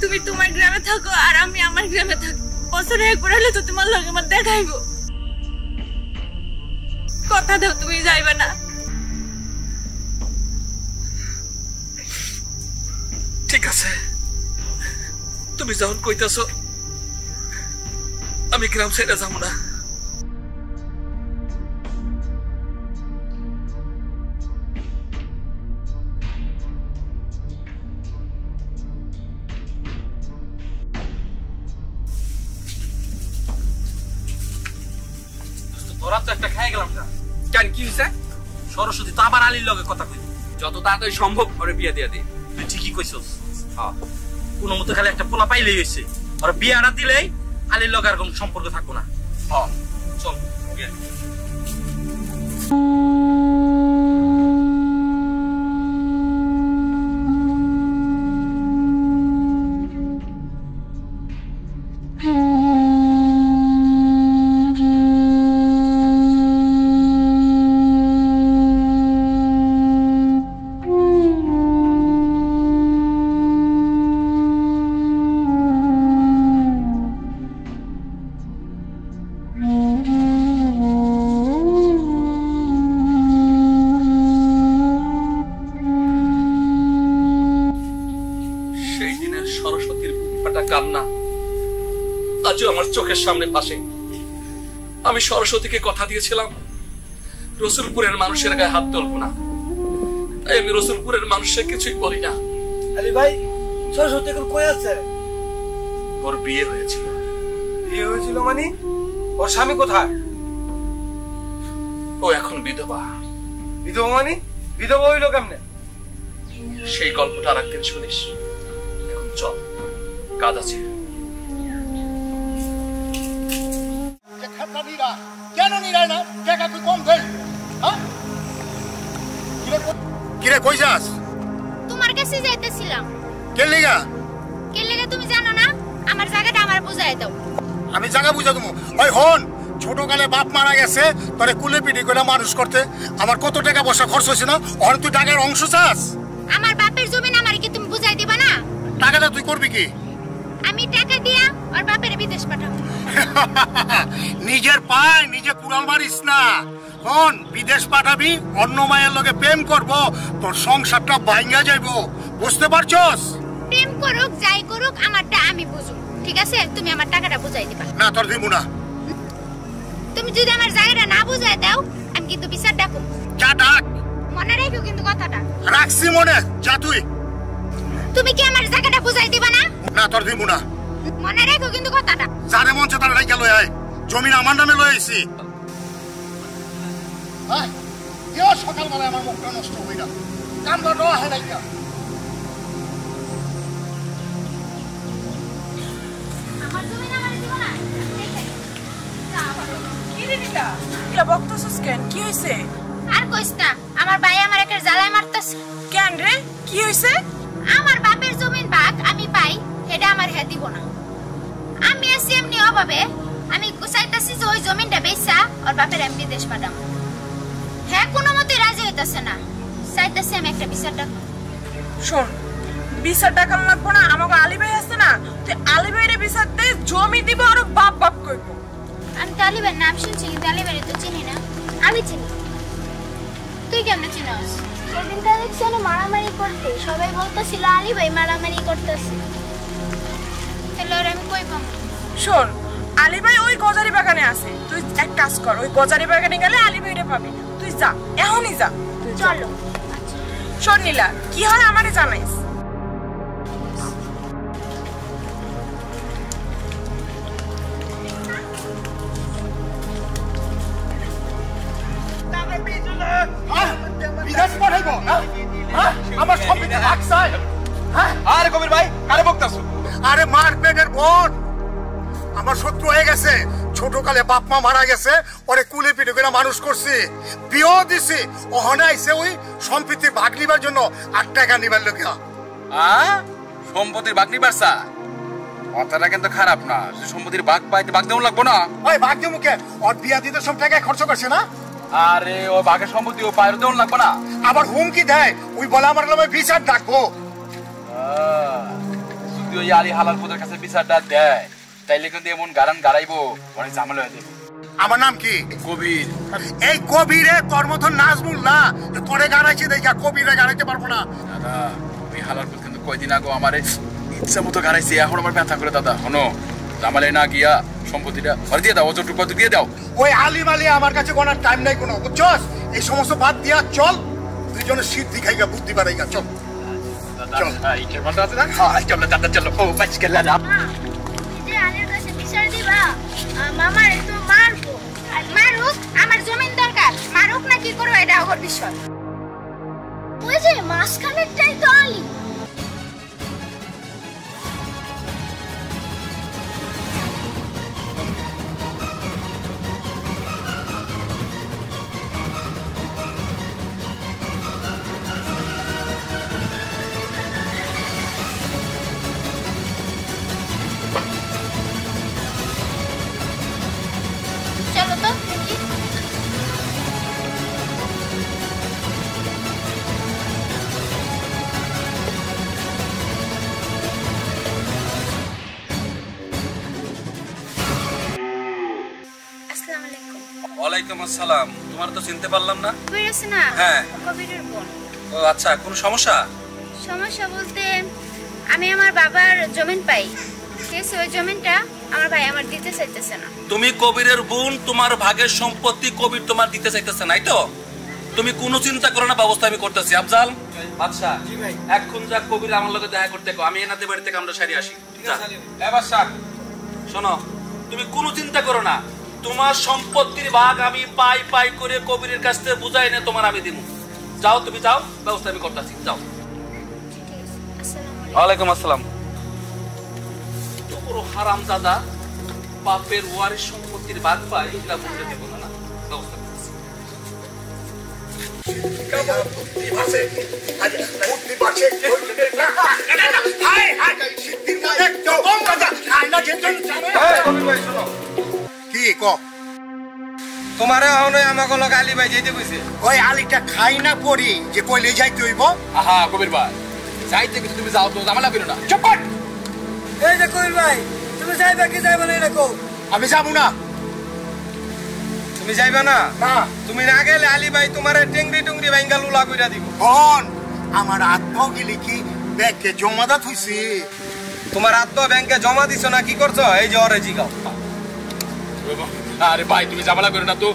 তুমি তোমার গ্রামে থাকো আর আমি আমার গ্রামে থাকি। বছরে একবার হলে তো তোমার লগে আমার দেখাইব। কথা দাও তুমি যাইবা না। ঠিক আছে, তুমি যখন কইতাছো আমি গ্রাম ছেড়ে যাবো না। তোরা তো একটা খাই গেলাম না। কেন, কি হয়েছে? সরস্বতী তো আবার আলীর লগে কথা কই। যত তাড়াতাড়ি সম্ভব ওরে বিয়ে দিয়ে দে। তুই ঠিকই কইছস। হ্যাঁ, কোনো মতো খালি একটা পোলা পাইলেই হয়েছে। আর বিয়াটা দিলেই আলীর লগে আর কোনো সম্পর্ক থাকবো না। হ্যাঁ চল বিয়ে। কান্না আজও আমার চোখের সামনে ভাসে। আমি সরস্বতীকে কথা দিয়েছিলাম রসুলপুরের মানুষের গায়ে হাত তুলবো না, তাই আমি রসুলপুরের মানুষের কিছুই বলি না। আলী ভাই, সরস্বতী এখন কই আছে? ওর বিয়ে হয়েছিল। বিয়ে হয়েছিল মানে? ওর স্বামী কোথায়? ও এখন বিধবা। বিধবা মানে? বিধবা হইলো কেমনে? সেই গল্পটা আর একদিন শুনিস। এখন চল, কাজ আছে। কেন নিরায় না? টাকা তুই কম দেই। কিরে কই যাস? তোমার কাছে যাইতেছিলাম। কে লিগা? কে লেগে তুমি জানো না? আমার জায়গাটা আমার বুঝাই দাও। আমি জায়গা বুঝা দেবো। ওই হন, ছোটকালে বাপ মারা গেছে, তোরে কুলে পিটি করে মানুষ করতে আমার কত টাকা পয়সা খরচ হয়েছে না? ওর তুই টাকার অংশ চাস? আমার বাপের জমি আমার কি তুমি বুঝাই দিবা না? টাকাটা তুই করবি কি? আমি টাকা দিয়া ওর বাপের বিদেশ পাঠাবো। নিজের পায় নিজে কুড়াল মারিস না। হন, বিদেশ পাঠাবি, অন্য মায়ের লগে প্রেম করব, তোর সংসারটা ভাঙা যাইব। বুঝতে পারছস? প্রেম করুক যাই করুক আমারটা আমি বুঝুম, ঠিক আছে? তুমি আমার টাকাটা বুঝাই দিবা। না, তোর দিব না। তুমি যদি আমার জায়গাটা না বুঝাই দাও আমি কিন্তু বিচার ডাকুম। যা ডাক। মনে রাখো কিন্তু কথাটা। রাখছি মনে। যা তুই। তুমি কি আমার জায়গাটা বুঝাই দিবা না? না, তোর দিব না। মনে রাখো কিন্তু কথাটা। যারে মন চায় তারে রাইখা লই আয়। জমিন আমার নামে লই আইছি। ভাই, কেউ সকালবেলায় আমার মুখটা নষ্ট হই না। কামটা দেওয়া হয় না। আমার জমি না আমার দিবা না? কি রে নিকা? এলা বকতাছস কেন? কি হইছে? আর কইস না, আমার ভাই আমার একটা জ্বালায় মারতাছে। কেন রে? কি হইছে? আমার বাপের জমিন ভাগ আমি পাই, এটা আমার হে দিব না। আমি আছি এমনি অভাবে, আমি চাইতাছি যে ওই জমিনটা বেচা ওর বাপের আমি বিদেশ পাঠাবো। হ্যাঁ, কোনো মতে রাজি হইতাছে না। চাইতাছি আমি একটা বিচার ডাকবো। শোন, বিচার টাকা লাগবো না। আমাকে আলী ভাই আছে না, তুই আলী ভাইয়ের বিচার দে, জমি দিব আর বাপ বাপ কইব। আমি তো আলী ভাইয়ের নাম শুনছি, কিন্তু আলী ভাইয়ের তো চিনি না। আমি চিনি, তুই কেমনে চিনস? সেদিনটা দেখছি মারামারি করতে, সবাই বলতেছিল আলী ভাই মারামারি করতেছে। তাহলে ওর আমি কই পাবো? শোন, আলী ভাই ওই গজারি বাগানে আছে, তুই এক কাজ কর, ওই গজারি বাগানে গেলে আলী ভাইরে পাবি। তুই যা, এখনই যা। চলো। শোন নীলা, কি হয় আমারে জানাইস। বিদেশ পাঠাইবো আমার সম্পত্তি ভাগ চাই। আরে কবির ভাই কারে বকতাছো? আরে মারপেটের বোন আমার শত্রু হয়ে গেছে। ছোটকালে বাপ মা মারা গেছে, ওরে কুলে পিঠে করে মানুষ করছি, বিয়েও দিছি। ওখানে আইসে ওই সম্পত্তির ভাগ নিবার জন্য 8 টাকা নিবার লোক। সম্পত্তির ভাগ নিবার চা? কথাটা কিন্তু খারাপ না। সম্পত্তির ভাগ পাইতে ভাগ দেওয়া লাগবো না? ওই ভাগ দিয়ে মুখে ওর বিয়া দিতে সব টাকা খরচ করছে না। আরে ও ভাগের সম্পত্তি ও পাইরে দেওয়া লাগবো না? আবার হুমকি দেয়, ওই বলে আমার নামে বিচার ডাকবো। যদি ওই আলী হালাল পুতের কাছে বিচারটা দেয় তাইলে কিন্তু এমন গারান গাড়াইবো, অনেক ঝামেলা হয়ে যাবে। আমার নাম কি? কবির। এই কবিরে তোর মতন নাজমুল না, তোরে গাড়াইছি দেখা কবিরে গাড়াইতে পারবো না। দাদা ওই হালাল পুত কিন্তু কয়দিন আগে আমারে ইচ্ছা মতো গাড়াইছে, এখন আমার ব্যথা করে। দাদা শোনো, জামালে না গিয়া সম্পত্তিটা দিয়ে দাও, অতটুকু দিয়ে দাও। ওই আলি মালি আমার কাছে গোনার টাইম নাই কোনো, বুঝছস? এই সমস্ত বাদ দিয়া চল, দুইজনে সিদ্ধি খাইগা বুদ্ধি বাড়াইগা চল। চল ইটের বান্ডা আছে না? চলো দাদা চলো। ও বাঁচ গেল না। যে আলীর কাছে বিচার দিবা, মামার তো মারবো। মারুক, আমার জমিন দরকার। মারুক না কি করবো এটা ওর বিষয়। ওই যে মাঝখানেরটাই তো আলী। চলো তো দেখি। আসসালামু আলাইকুম। ওয়ালাইকুম আসসালাম। তোমার তো চিনতে পারলাম না। কবির আছে না? হ্যাঁ। কবিরের বোন। ও আচ্ছা, কোনো সমস্যা? সমস্যা বলতে আমি আমার বাবার জমিন পাই, ঠিক আছে? ওই জমিনটা আমার ভাই আমার দিতে চাইতেছে না। তুমি কবিরের বোন, তোমার ভাগের সম্পত্তি কবির তোমার দিতে চাইতেছে নাই তো? তুমি কোনো চিন্তা করো না, ব্যবস্থা আমি করতেছি। আফজাল, আচ্ছা এখন যা কবির আমার লগে দেখা করতে কো, আমি এনাদের বাড়ি থেকে আমরা সারি আসি। এবার শাক শোনো, তুমি কোনো চিন্তা করো না, তোমার সম্পত্তির ভাগ আমি পাই পাই করে কবিরের কাছ থেকে বুঝাই নে তোমার আমি দিব। যাও তুমি যাও, ব্যবস্থা আমি করতেছি। যাও। ওয়ালাইকুম আসসালাম। পুরো হারাম দাদা বাপের ওয়ারিশ সম্পত্তির ভাগ পাই, এটা বুঝতে দেব না। ব্যবস্থা করতেছি। কি ক? তোমারে আমাকে লোক আলী ভাই যেতে কইছে। ওই আলিটা খাই না পড়ি যে কইলে যাইতে হইব। আহা কবির ভাই, যাইতে কিছু তুমি যাও তো, ঝামেলা করো না। চুপ কর। এই যে কবির ভাই, তুমি যাইবা কি যাইবা না এটা কও? আমি যাবো না। তুমি যাইবা না? না। তুমি না গেলে আলী ভাই তোমারে টেংরি টুংরি ভাঙ্গা লুলা কইরা দিব। কোন আমার আত্মাও গেলি কি ব্যাংকে জমাদাত হইছে? তোমার আত্মা ব্যাংকে জমা দিছো না কি করছো? এই যে ওরে জিগাও। আরে ভাই তুমি ঝামেলা করো না তো,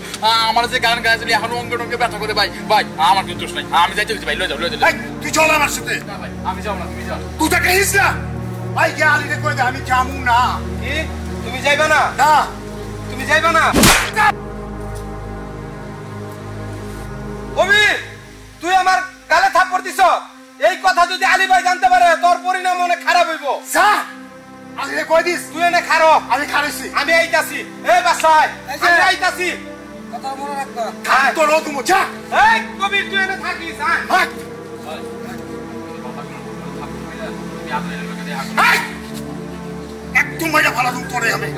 আমার যে গান গাইছিলি এখন অঙ্গ টঙ্গে ব্যথা করে। ভাই ভাই আমার কিন্তু দোষ নাই, আমি যাইতে ভাই। লয়ে যাও লয়ে যাও। তুই চল আমার সাথে। আমি যাবো না, তুমি যাও। তুই তো কহিস না ভাই যে আলিরে কই দে, আমি যাবো না। কি তুমি যাইবা না? না তুমি যাইবা না? কবির, তুই আমার গালে থাপ্পড় দিছ। এই কথা যদি আলী ভাই জানতে পারে তোর পরিণাম অনেক খারাপ হইব। যা আলিরে কই দিস। তুই এনে খারো। আমি খাইছি। আমি আইতাছি। এই বাসায় আমি আইতাছি। কথা মনে রাখবা। থাক তো রো তুমি যা। এই কবির, তুই এনে থাকিস। হ্যাঁ একদম মাইরা ভালো তুমি তোরে আমি।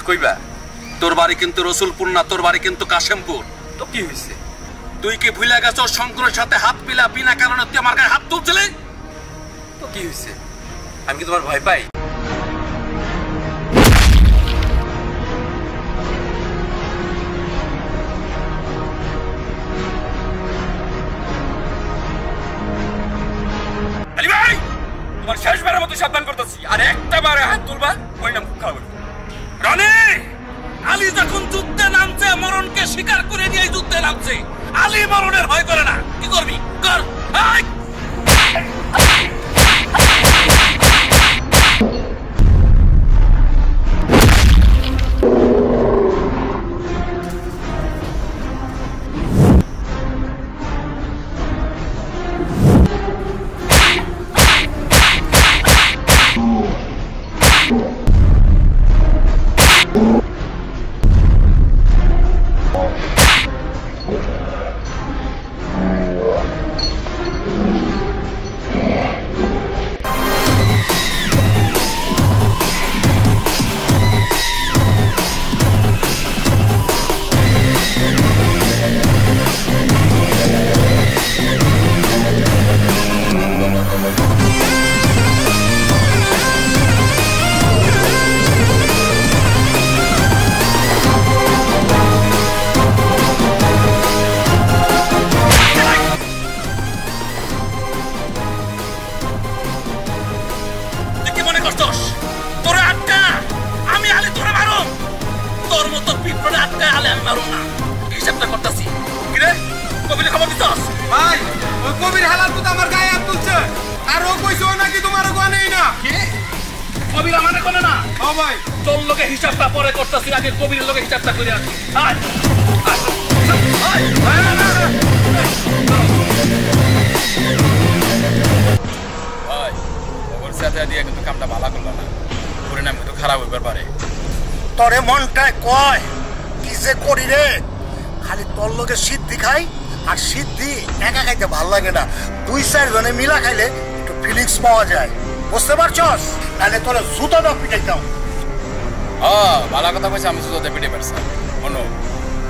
কইবা তোর বাড়ি কিন্তু রসুলপুর না, তোর বাড়ি কিন্তু কাশেমপুর। তো কি হয়েছে? তুই কি ভুলে গেছ শঙ্করের সাথে হাত মিলা বিনা কারণে তুই আমার গায়ে হাত তুলছিলি? তো কি হয়েছে? আমি কি তোমার ভয় পাই? আলী ভাই, তোমার শেষবারের মতো সাবধান করতেছি, আর একটা বারে হাত তুলবা পরিণাম খুব খারাপ হবে। রানী, আলী যখন যুদ্ধে নামছে মরণকে স্বীকার করে নিয়ে যুদ্ধে নামছে। আলী মরণের ভয় করে না, কি করবি কর। তোরে মনটায় কয় কি যে করি রে, খালি তোর লোকে সিদ্ধি খাই, আর সিদ্ধি একা খাইতে ভাল লাগে না, 2-4 জনে মিলা খাইলে একটু ফিলিংস পাওয়া যায়, বুঝতে পারছস? তাহলে তোরা জুতোটা পিটাইতাম। ভালো কথা বলছি, আমি জুতোতে পিটে পারছি। শোনো,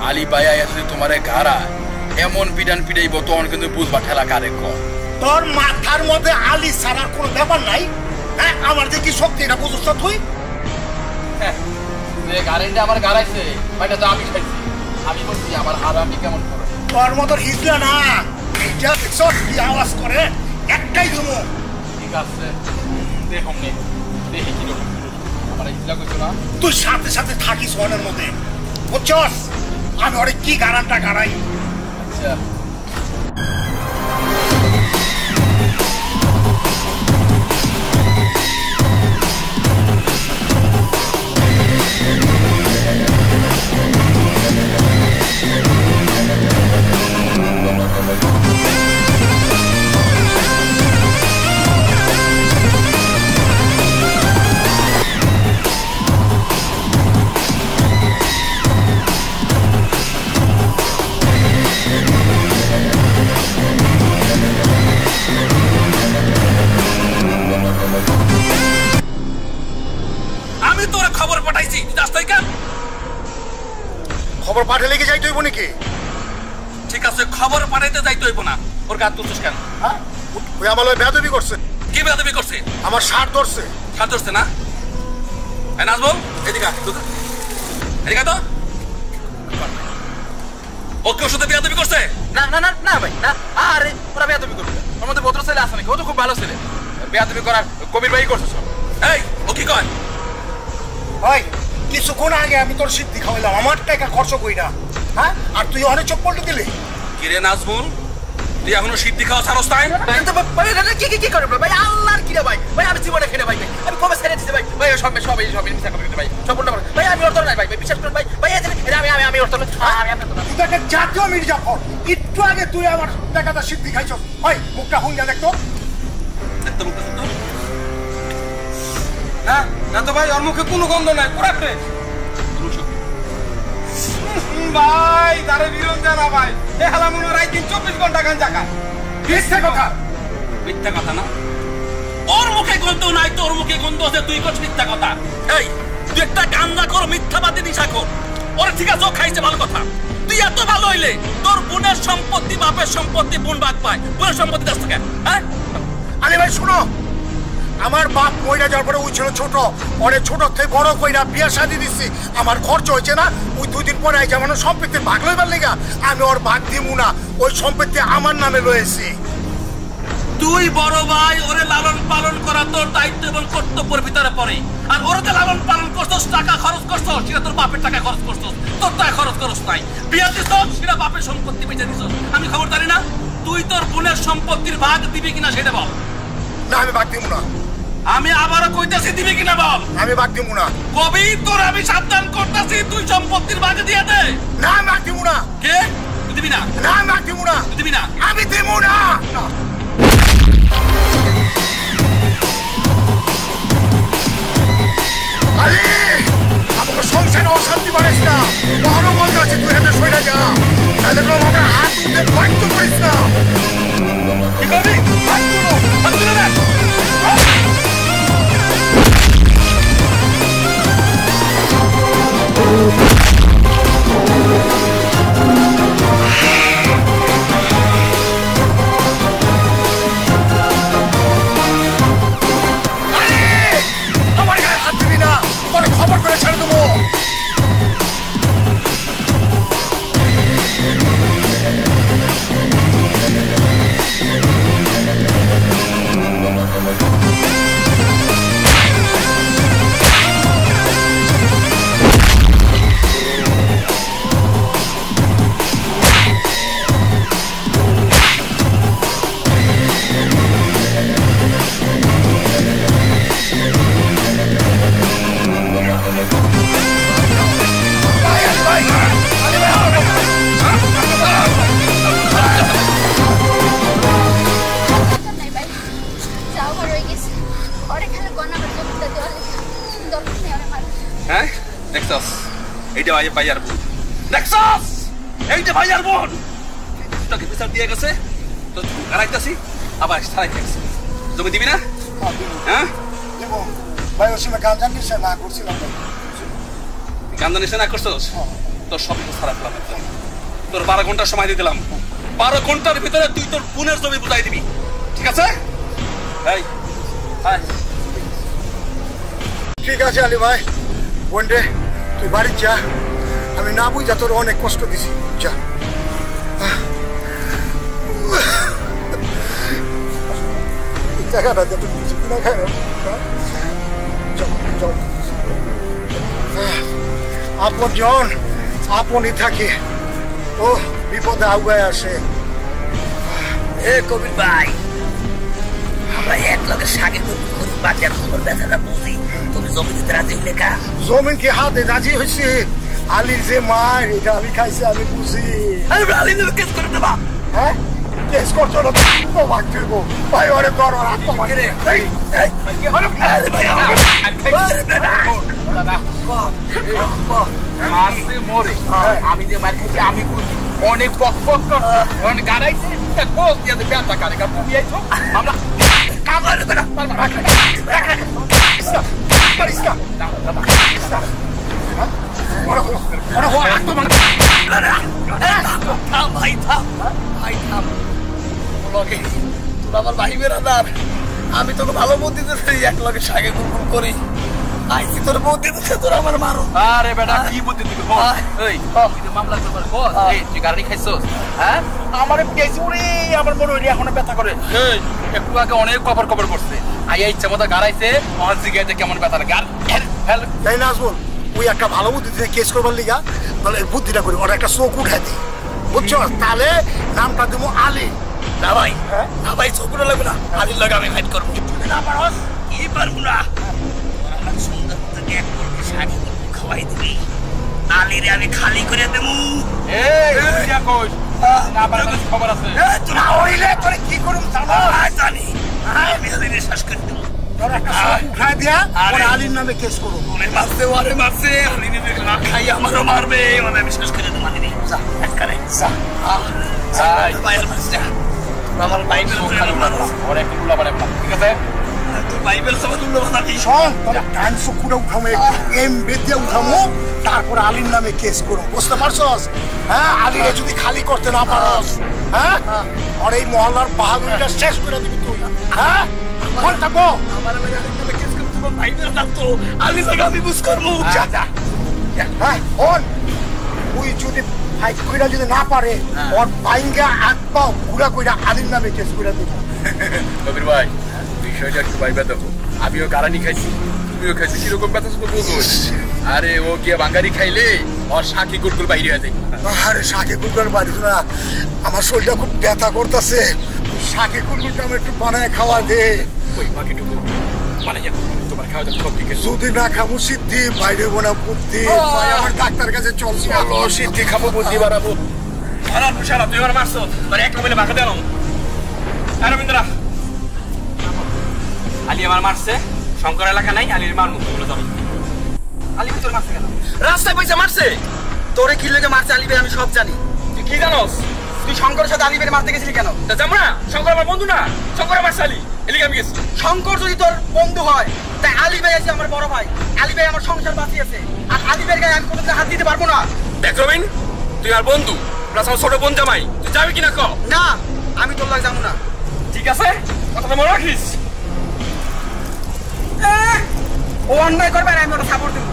আলী ভাইয়া যদি তোমার গাড়া এমন পিটান পিটাইব তখন কিন্তু বুঝবা ঠেলা কারে কর। তোর মাথার মধ্যে আলী ছাড়ার কোনো ব্যাপার নাই। হ্যাঁ, আমার যে কি শক্তি এটা বুঝছ তুই? গাড়িটা আমার গাড়াইছে, ভাইটা তো আমি খাইছি, আমি বলছি আমার আরামি কেমন করে। তোর মতো হিজলা না, এইটা দেখছ কি আওয়াজ করে, একটাই ধুমো। ঠিক আছে, দেখুন নে, দেখি কি রকম আমার হিজলা কইছো না। তুই সাথে সাথে থাকিস মনের মধ্যে, বুঝছস? আমি ওরে কি গারানটা গাড়াই। আচ্ছা, খবর পাঠালে কি যাইতে হইব নাকি? ঠিক আছে, খবর পাঠাইতে যাইতে হইব না। ওর গাত তুলছিস কেন? ওই আমার লয় বেয়াদবি করছে। কি বেয়াদবি করছে? আমার শার্ট ধরছে। শার্ট ধরছে না? এই নাজবুল, এদিকে এদিকে তো। ও কি ওর সাথে বেয়াদবি করছে? না না না না ভাই, না। আরে ওরা বেয়াদবি করবে, ওর মধ্যে ভদ্র ছেলে আছে নাকি? ও তো খুব ভালো ছেলে। বেয়াদবি করার কবির ভাই করছে সব। এই, ও কি কয়? ভাই, কিছুক্ষণ আগে আমি তোর সিদ্ধি খাওয়াইলাম, আমার টাকা খরচ করি না। হ্যাঁ, আর তুই অনেক চোখ পল্টে দিলি। কিরে নাজমুল, তুই এখনো সিদ্ধি খাওয়া ছাড়স তাই? কি করে ভাই? আল্লাহর কিরে ভাই, ভাই আমি জীবনে খেলে ভাই, আমি কবে ছেড়ে দিছি ভাই। ভাই সব মিথ্যা কথা ভাই, সব বলতে পারে ভাই। আমি অর্থ নাই ভাই, বিশ্বাস করুন ভাই। ভাই আমি অর্থ নাই, তুই একটা জাতীয় মির্জাফর। একটু আগে তুই আমার টাকাটা সিদ্ধি খাইছ। ভাই, মুখটা হুঙ্গা দেখতো। হ্যাঁ না তো ভাই, ওর মুখে কোনো গন্ধ নাই, পুরা ফ্রেশ ভাই। তারে বিরোধ জানা ভাই, এ হালা মনে হয় 24 ঘন্টা গান জায়গা। মিথ্যা কথা। মিথ্যা কথা না? ওর মুখে গন্ধ নাই, তোর মুখে গন্ধ আছে, তুই করছিস মিথ্যা কথা। এই তুই একটা গান্দা কর, মিথ্যাবাদী, নিশাখোর। ওরে ঠিক আছে, ও খাইছে, ভালো কথা। তুই এত ভালো হইলে তোর বোনের সম্পত্তি, বাপের সম্পত্তি বোন ভাগ পায়, বোনের সম্পত্তি দাস থেকে, হ্যাঁ? আরে ভাই শুনো, আমার বাপ মইরা যাওয়ার পরে ওই ছিল ছোট, অনেক ছোট থেকে বড় কইরা বিয়া শাদি দিচ্ছি, আমার খরচ হয়েছে না। ওই 2 দিন পরে আইছে আমার সম্পত্তির ভাগ লইবার লেগা, আমি ওর ভাগ দিমু না, ওই সম্পত্তি আমার নামে লয়েছি। তুই বড় ভাই, ওরে লালন পালন করা তোর দায়িত্ব এবং কর্তব্যের ভিতরে পড়ে। আর ওরে যে লালন পালন করছস, টাকা খরচ করছস, সেটা তোর বাপের টাকা খরচ করছস, তোর টাকা খরচ করছ নাই। বিয়া দিছস, সেটা বাপের সম্পত্তি বেঁচে দিছস। আমি খবর জানি না, তুই তোর বোনের সম্পত্তির ভাগ দিবি কিনা সেটা বল। না আমি ভাগ দিমু না। আমি আবারও কইতাছি, দিবি কিনা বল। আমি ভাগ দিমু না। কবি তোর আমি সাবধান করতেছি, তুই সম্পত্তির ভাগ দিয়ে দে। না আমি ভাগ দিমু না। কে? তুই দিবি না? না আমি ভাগ দিমু না। তুই দিবি না? আমি দিমু না। আরে আমাকে সংসারে অশান্তি বাড়াইস না, বড় বলতে আছে তুই হাতে সইরা যা, তাহলে আমাকে হাত উঠে বাধ্য করিস না। কি করবি? হাত তুলো, হাত তুলে দে। আমার গায়ে হাত দিবি না, তোর খবর করে ছেড়ে দেবো। হ্যাঁ দেখছস, এইটা ভাইয়ার বোন। দেখছস, এইটা ভাইয়ার বোন। তোকে বিচার দিয়ে গেছে, তো হারাইতাছি, আবার সারাই গেছে। তুমি দিবি না? হ্যাঁ ভাই ওর সময় গান নিছে না করছিলাম, গান নিছে না করছস, তোর সব খারাপ লাগবে। তোর 12 ঘন্টা সময় দিয়ে দিলাম, 12 ঘন্টার ভিতরে তুই তোর বোনের জমি বুঝাই দিবি, ঠিক আছে? এই হাই। ঠিক আছে আলী ভাই, বোন রে তুই বাড়ি যা, আমি না বুঝা তোর অনেক কষ্ট দিছি, যা। জায়গাটা যাতে কিছু কিনা খায় না, আপন জন আপনই থাকে, ও বিপদে আগুয়ায় আসে। এ কবির ভাই, আমরা এক লগে সাগে করি, বাচ্চার খবর ব্যথাটা বুঝি, তুমি জমি দিতে রাজি হইলে কা? জমিন কি হাতে রাজি হয়েছে? আলীর যে মার, এটা আমি খাইছি, আমি বুঝি। আলী তুমি কেস করে দেবা? হ্যাঁ কেস করছো না তো ভাগ ফিরবো ভাই, ওরে কর ওর আত্মমাকে রে। আমি যে মার খাইছি আমি অনেক পক পক অনেক গাড়াইছি, কোচ দিয়ে ব্যাপারটা কারে কার তুমি আইছো, আমরা কাগজ বেটা ভাই থাম, ভাই থাম, তোর আমার ভাই বেড়াদার, আমি তোকে ভালো বুদ্ধি দিতে এক লগে সাগে গুলগুল করি, আইসি তোর বুদ্ধি দিতে তোর আমার মারো। আরে বেটা কি বুদ্ধি দিবি বল? এই তুই মামলা করবার বল, এই তুই গাড়ি খাইছস? হ্যাঁ আমারে পেছি ওরে, আমার মনে হইলো এখন ব্যথা করে। এই একটু আগে অনেক কবর কবর করছে, আইয়া ইচ্ছা মতো গাড়াইছে, আমার জিগাইতে কেমন ব্যথা লাগে। আর হেল তাই না আসবো, ওই একটা ভালো বুদ্ধি দিয়ে কেস করবার লিগা, তাহলে বুদ্ধিটা করি, ওরা একটা চোখ উঠাই দিই, বুঝছো? তাহলে নামটা দেবো আলী। না ভাই, না ভাই, চোখগুলো লাগবে না, আলীর লগে আমি ফাইট করবো। না পারস, কি পারবো না, আমার সুন্দর থেকে এক করবি শাড়ি খাওয়াই দিবি, আলীরে আমি খালি করে দেবো। এই তুই কইস না পারলে খবর আছে, না হইলে তোরে কি করুম জানো? জানি, আমি আলীরে শ্বাস করে দেবো, তোর একটা চোখ উঠাই দিয়া ওরা আলীর নামে কেস করবো। ওরে মারছে, ওরে মারছে, আলীরে না খাই আমারও মারবে, ওরে আমি শ্বাস করে দেবো। আলীরে যা একবারে যা, ভাইয়ের মারছে, আমার ভাই ওর একটা গুলা বাড়ে, ঠিক আছে? বাইবেল সমাজ উল্লো বানাবি শোন তোরা টাইম চকুটা উঠামো এম বেদিয়া উঠামো তারপর আলীর নামে কেস করো বুঝতে পারছস হ্যাঁ আলীরে যদি খালি করতে না পারস হ্যাঁ আর এই মহল্লার বাহাদুরিটা শেষ করে দিবি তুই হ্যাঁ কোন থাকো আমার আলীর নামে কেস করতে তোমার বাইবেল থাকতো আলী থেকে আমি বুঝ করবো যা যা হ্যাঁ ওন তুই যদি ফাইট কইরা যদি না পারে ওর বাইঙ্গা আত্মা পুরা কইরা আলীর নামে কেস করে দিব কবির ভাই বিষয়টা একটু ভাইবা দেখো আমিও গারানি খাইছি তুমিও খাইছি কিরকম ব্যথা শুধু বুঝুন আরে ও গিয়ে বাঙ্গারি খাইলে ওর শাকি গুড়গুড় বাইরে হয়ে যায় আরে শাকে কুলকুর বাড়ি না আমার শরীরটা খুব ব্যথা করতেছে শাকে কুলকুরটা আমি একটু বানায় খাওয়া দে ওই বাকিটুকু মানে তোমার খাওয়া দাওয়া সব ঠিক আছে যদি না খাবো সিদ্ধি বাইরে বোনা বুদ্ধি ভাই আমার ডাক্তার কাছে চলছি চলো সিদ্ধি খাবো বুদ্ধি বাড়াবো আর পুষারা তুই আমার মারছো তোর একটা মিলে বাঁকা দিলাম আর রবীন্দ্রা আলী আমার মারছে শঙ্কর এলাকা নাই আলীর মার মুখ বলে যাবে আলী ভাই তোর মারছে কেন রাস্তায় পয়সা মারছে তোরে কি লেগে মারছে আলী ভাই আমি সব জানি তুই কি জানোস তুই শঙ্করের সাথে আলী ভাই মারতে গেছিলি কেন তা যাবো না শঙ্কর আমার বন্ধু না শঙ্কর আমার শালি এলিগে আমি গেছি শঙ্কর যদি তোর বন্ধু হয় তাই আলী ভাই আছে আমার বড় ভাই আলী ভাই আমার সংসার বাঁচিয়েছে আর আলী ভাইয়ের গায়ে আমি কোনোদিন হাত দিতে পারবো না দেখ রবিন তুই আর বন্ধু প্লাস আমার ছোট বোন জামাই তুই যাবি কিনা ক না আমি তোর লাগে যাবো না ঠিক আছে কথাটা মনে রাখিস ও অন্যায় করবে আর আমি ওটা সাপোর্ট দেবো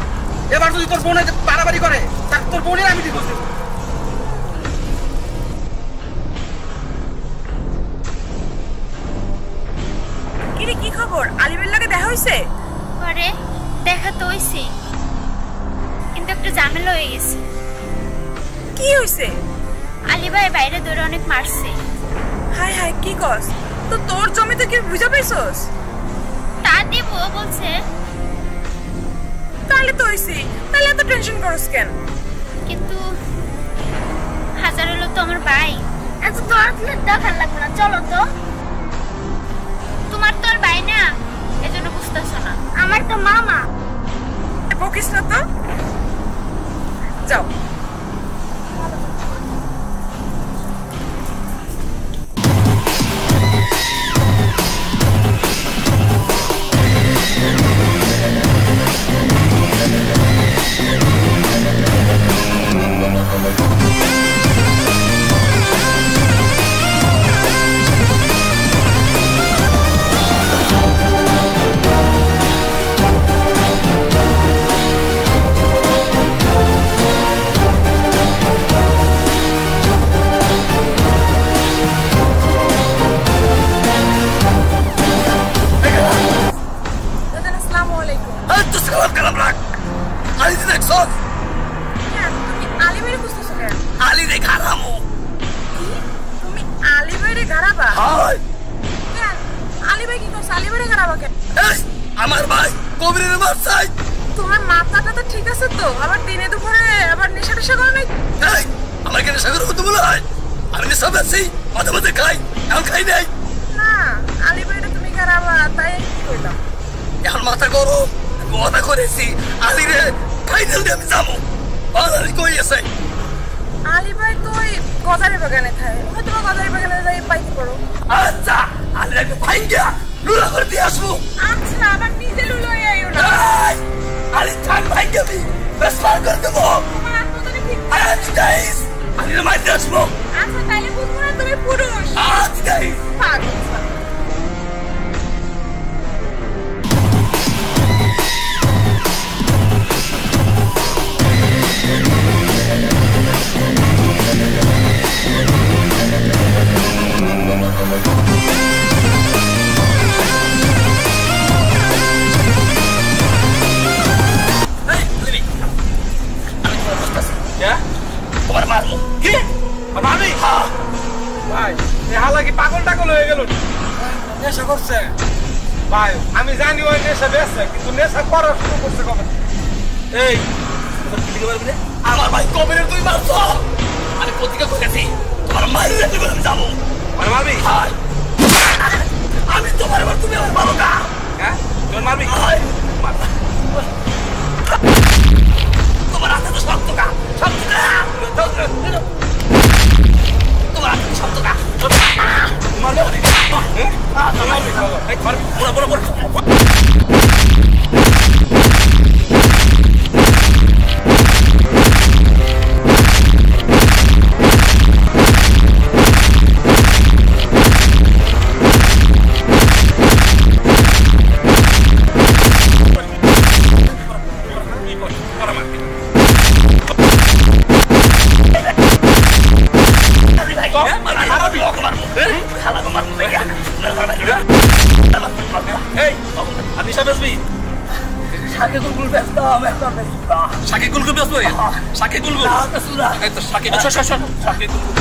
এবার যদি তোর বোনে বাড়াবাড়ি করে তার তোর বোনের আমি ডিভোর্স দেবো কিরে কি খবর আলিমের লাগে দেখা হইছে পরে দেখা তো হইছে কিন্তু একটু ঝামেলা হয়ে গেছে কি হইছে আলী ভাই বাইরে দৌড়ে অনেক মারছে হাই হাই কি কস তো তোর জমিতে কি বুঝা পাইছস তা দিব বলছে তাহলে তো হইছে তাহলে এত টেনশন করস কেন কিন্তু হাজার হলো তো আমার ভাই এত তো আর দেখার লাগবে না চলো তো তোমার তো আর ভাই না এজন্য বুঝতেছো না আমার তো মামা বকিস না তো যাও আমার ভাই কবিরের মারছে তোমার মাথাটা তো ঠিক আছে তো আবার দিনে দুপুরে আবার নেশা টেশা করো নাই আমার কি নেশা করবো তো বলে হয় আমি নেশা বেশি মাঝে মাঝে খাই এখন খাই নাই না আলী ভাইটা তুমি খারাপ তাই কি করলাম এখন মাথা করো কথা করেছি আলী রে খাই দিলে আমি যাবো আলী কই আছে আলী ভাই তো ওই গজারি বাগানে থাকে হয়তো গজারি বাগানে যাই পাইতে পারো আচ্ছা আলী রে ভাই গিয়া লুলা করে দিয়ে আসবো আচ্ছা আবার নিজে লুলো আইও না আলী থাক ভাই গবি বেশ পার করে দেবো তোমার আত্মতনে ঠিক আচ্ছা আলী রে মারতে আসবো আচ্ছা তাইলে বুঝবো না তুমি পুরুষ আচ্ছা পাগল পাগল টাগল হয়ে গেল নেশা করছে ভাই আমি জানি ওই নেশা বেছে কিন্তু নেশা করা শুরু করছে কবে এই আমার ভাই কবিরের তুই মারছ আমি প্রতিজ্ঞা করেছি তোমার মারলে তুমি আমি যাবো মানে মারবি আমি তোমার এবার তুমি আমার মারো না হ্যাঁ তোর মারবি তোমার হাতে তো শক্ত কা তোমার হাতে শক্ত কা মারবি এই আপনি সব বেসবি শাকে গুলগুল বেচতাম এখন বেচি না। শাকে গুলগুল বেসবো শাকে গুলগুল এই তো শাকে শাকে গুলগুল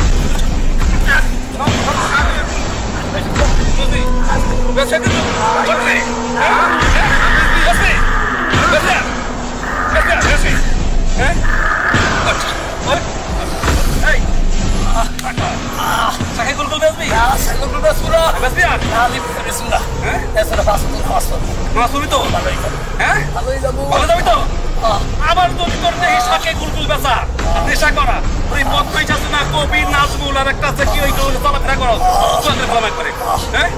শাকে গুলগুল বেসবি গুলগুল বেচপুরা বেসবি আর আলি বেচুনা এসরা ফাসুন ফাসুন মাসুমি তো হ্যাঁ ভালোই যাবো ভালো যাবি তো আবার যদি তোর দেখি শাকে গুলগুল বেচা নেশা করা ওই মদ খাইছাস না কবি নাজমুল আর একটা আছে কি ওই চলাফেরা করো চলাফেরা ফলামাই করে হ্যাঁ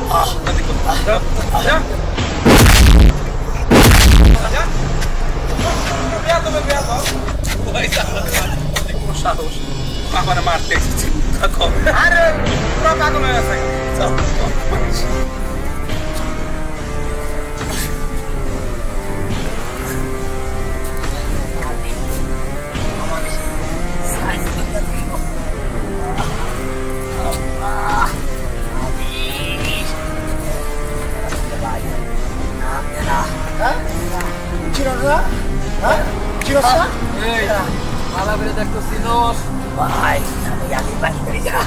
সাহস আমার মারতে এসেছি আরে পুরো পাগল হয়ে আছে ভালো করে দেখতো সিনোস ভাই আমি আলি বাকি করে যা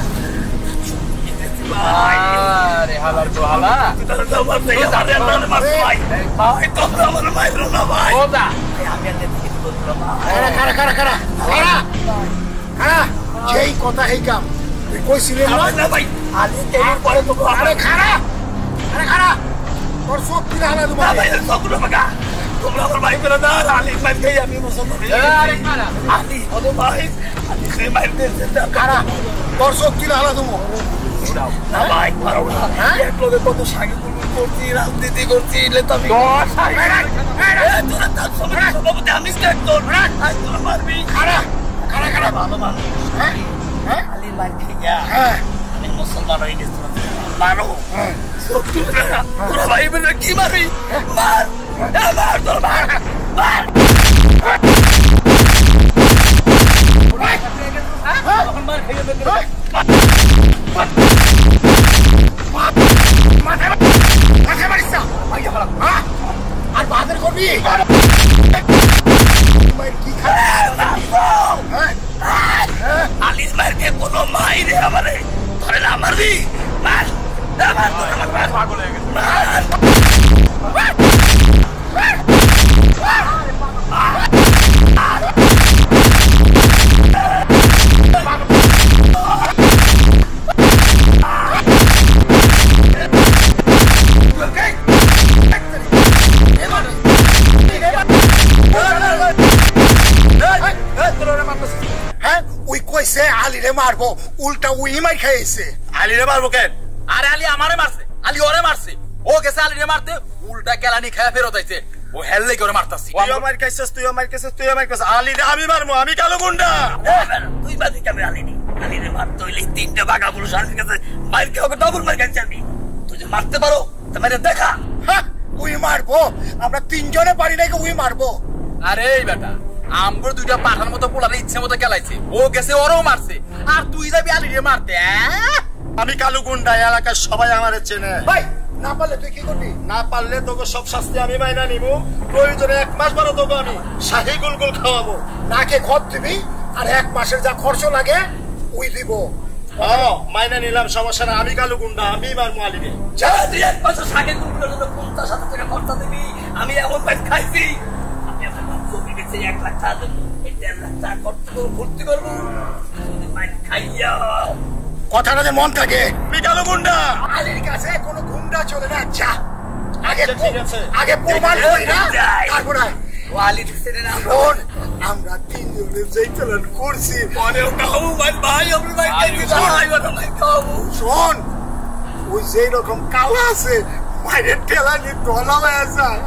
আরে হালার তো হালা তোর তো মারতে যাবে না মারতে ভাই ভাই তো আমার মাইরো না ভাই ওদা আমি আর দেখি তো ভাই খারা যেই কথা এই কাম তুই কইছিলি না ভাই আলি তেল পরে তো আরে খারা তোর সব কি হালা দেব ভাই সব না বাগা তোমরা আমার ভাই করে দাও আলি মার খেয়ে আমি মুসলমান আরে খারা আলি ওদে ভাই আলি খেয়ে মার দে খারা তোর সব কি হালা দেব না ভাই পারো না এক লোকে কত সাগে করছি রাজনীতি করছি এলে তো আমি তোরা তার সভাপতি আমি তোর তোরা মারবি খারা ভালো মানুষ আলির মার খেয়ে আমি মুসলমান হয়ে গেছি মারো তোরা ভাই বোনেরা কি মারবি মার মার তোর মার মার মার খেয়ে মাথা মারিস আর বাদের করবি কি আলির মারকে কোনো মাইরে আমারে ধরে না মারবি মার পাগল হয়ে গেছে আলিরে মারবো উল্টা উই মাই খাইছে আলিরে মারবো কেন আরে আলি আমারে মারছে আলি ওরে মারছে ও গেছে আলিরে মারতে উল্টা কেলানি খায় ফেরত আইছে ও হেললে করে মারতাছি তুই আমার কাছে আলিরে আমি মারবো আমি কালো গুন্ডা তুই বাদি কেমন আলিরে মারতে হইলে তিনটা বাঘা পুরুষ আলির কাছে মার কে ওকে ডবল মার কাছে যাবি তুই যে মারতে পারো তোমারে দেখা উই মারবো আমরা তিনজনে পারি নাকি উই মারবো আরে এই বেটা আমগো দুইটা পাঠার মতো পোলারে ইচ্ছে মতো কেলাইছে ও গেছে ওরও মারছে আর তুই যাবি আলিরে মারতে আমি কালো গুন্ডা এলাকার সবাই আমারে চেনে ভাই না পারলে তুই কি করবি না পারলে তোকে সব শাস্তি আমি মাইনা নিব প্রয়োজনে 1 মাস পরে তোকে আমি শাহী গুলগুল খাওয়াবো নাকে খত দিবি আর 1 মাসের যা খরচ লাগে ওই দিব মাইনা নিলাম সমস্যা না আমি কালো গুন্ডা আমি মারবো আলিরে যা তুই 1 মাসের শাকে গুলগুল 50,000 টাকা খরচা দিবি আমি এমন ভাই খাইছি আমি আপনার জমি বেচে 1 লাখ টাকা দেবো 1.5 লাখ টাকা ভর্তি করবো মাইন খাইয়া কথাটা যে মন থাকে মিটালো গুন্ডা আলির কাছে কোনো গুন্ডা চলে না যা আগে ঠিক আছে আগে প্রমাণ করি না তারপর ওয়ালি দিছেন না আমরা তিনজনে যেই প্ল্যান করছি মনে কাউ ভাই আমরা ভাই ভাই ভাই কাউ শোন ওই যেই রকম কালা আছে মাইরে ঠেলা নি ডলা হয়ে যায়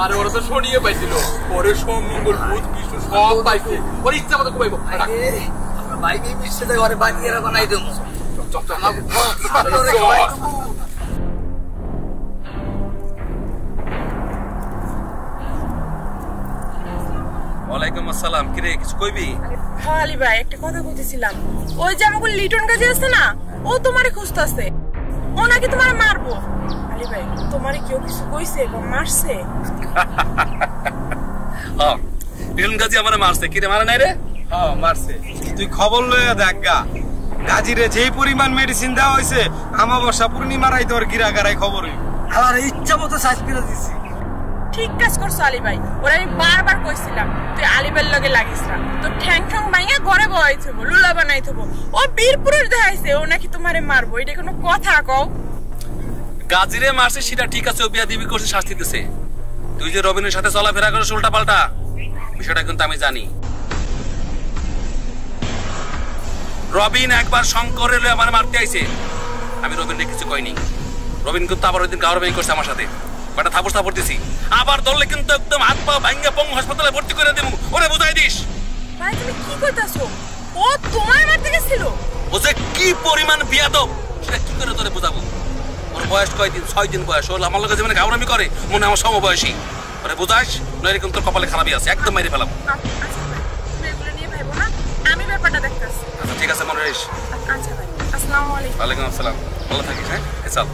আরে ওরা তো শনিয়ে পাইছিল পরে সোম মঙ্গল বুধ বিষ্ণু সব পাইছে ওর ইচ্ছা মতো কইবো আমরা ভাই এই মিষ্টিটা ঘরে বানিয়ে বানাই দেবো ওয়ালাইকুম আসসালাম কিরে কিছু কইবি হ্যাঁ আলী ভাই একটা কথা কইতেছিলাম ওই যে আমাকে লিটন কাজে আছে না ও তোমারে খুঁজতেছে ও নাকি তোমার মারবো। আলী ভাই তোমারে কেউ কিছু কইছে বা মারছে? হ্যাঁ রিলন গাজী আমারে মারছে। কি রে মারে নাই রে? হ্যাঁ মারছে। তুই খবর লয়ে দেখ গা, গাজীরে যেই পরিমাণ মেডিসিন দেওয়া হয়েছে আমাবস্যা পূর্ণিমার আই তোর গিরাগারাই খবর হইব। আমার ইচ্ছা মতো সাইজ করে দিছি। ঠিক কাজ করছো আলী ভাই, ওরা আমি বারবার কইছিলাম তুই আলী ভাইয়ের লগে লাগিস না, তো ঠ্যাং ঠ্যাং ভাঙিয়া ঘরে বয়াই থবো, লুলা বানাই থবো। ও বীর পুরুষ দেখাইছে, ও নাকি তোমারে মারবো, এটা কোনো কথা কও? গাজীরে মারছে সেটা ঠিক আছে, ও বিয়া দিবি করছে শাস্তি দিতেছে। তুই যে রবিনের সাথে চলাফেরা করিস উল্টা পাল্টা, বিষয়টা কিন্তু আমি জানি। রবিন একবার শঙ্করের লয়ে আমার মারতে আইছে, আমি রবিনকে কিছু কইনি। রবিন কিন্তু আবার ওই দিন গাওয়ার করছে আমার সাথে, বাটা থাপড় থাপড় দিছি। আবার ধরলে কিন্তু একদম হাত পা ভাঙ্গা পঙ্গু হাসপাতালে ভর্তি করে দেবো, ওরে বুঝাই দিস। ভাই তুমি কি কইতাছো? ও তোমার মারতে গেছিল? ও যে কি পরিমাণ বিয়াদব সেটা কি করে তোরে বুঝাবো? ওর বয়স কয়দিন? 6 দিন বয়স। ওর আমার লগে যেমন গাওরামি করে মনে আমার সমবয়সী, ওরে বুঝাইস নইলে কিন্তু তোর কপালে খারাপই আছে, একদম মেরে ফেলাম। আচ্ছা ভাই তুমি এগুলো নিয়ে ভাইবো না, আমি ব্যাপারটা দেখতাছি। আচ্ছা ঠিক আছে মনে রাখিস। আচ্ছা ভাই, আসসালামু আলাইকুম। ওয়ালাইকুম আসসালাম, ভালো থাকিস। হ্যাঁ চল।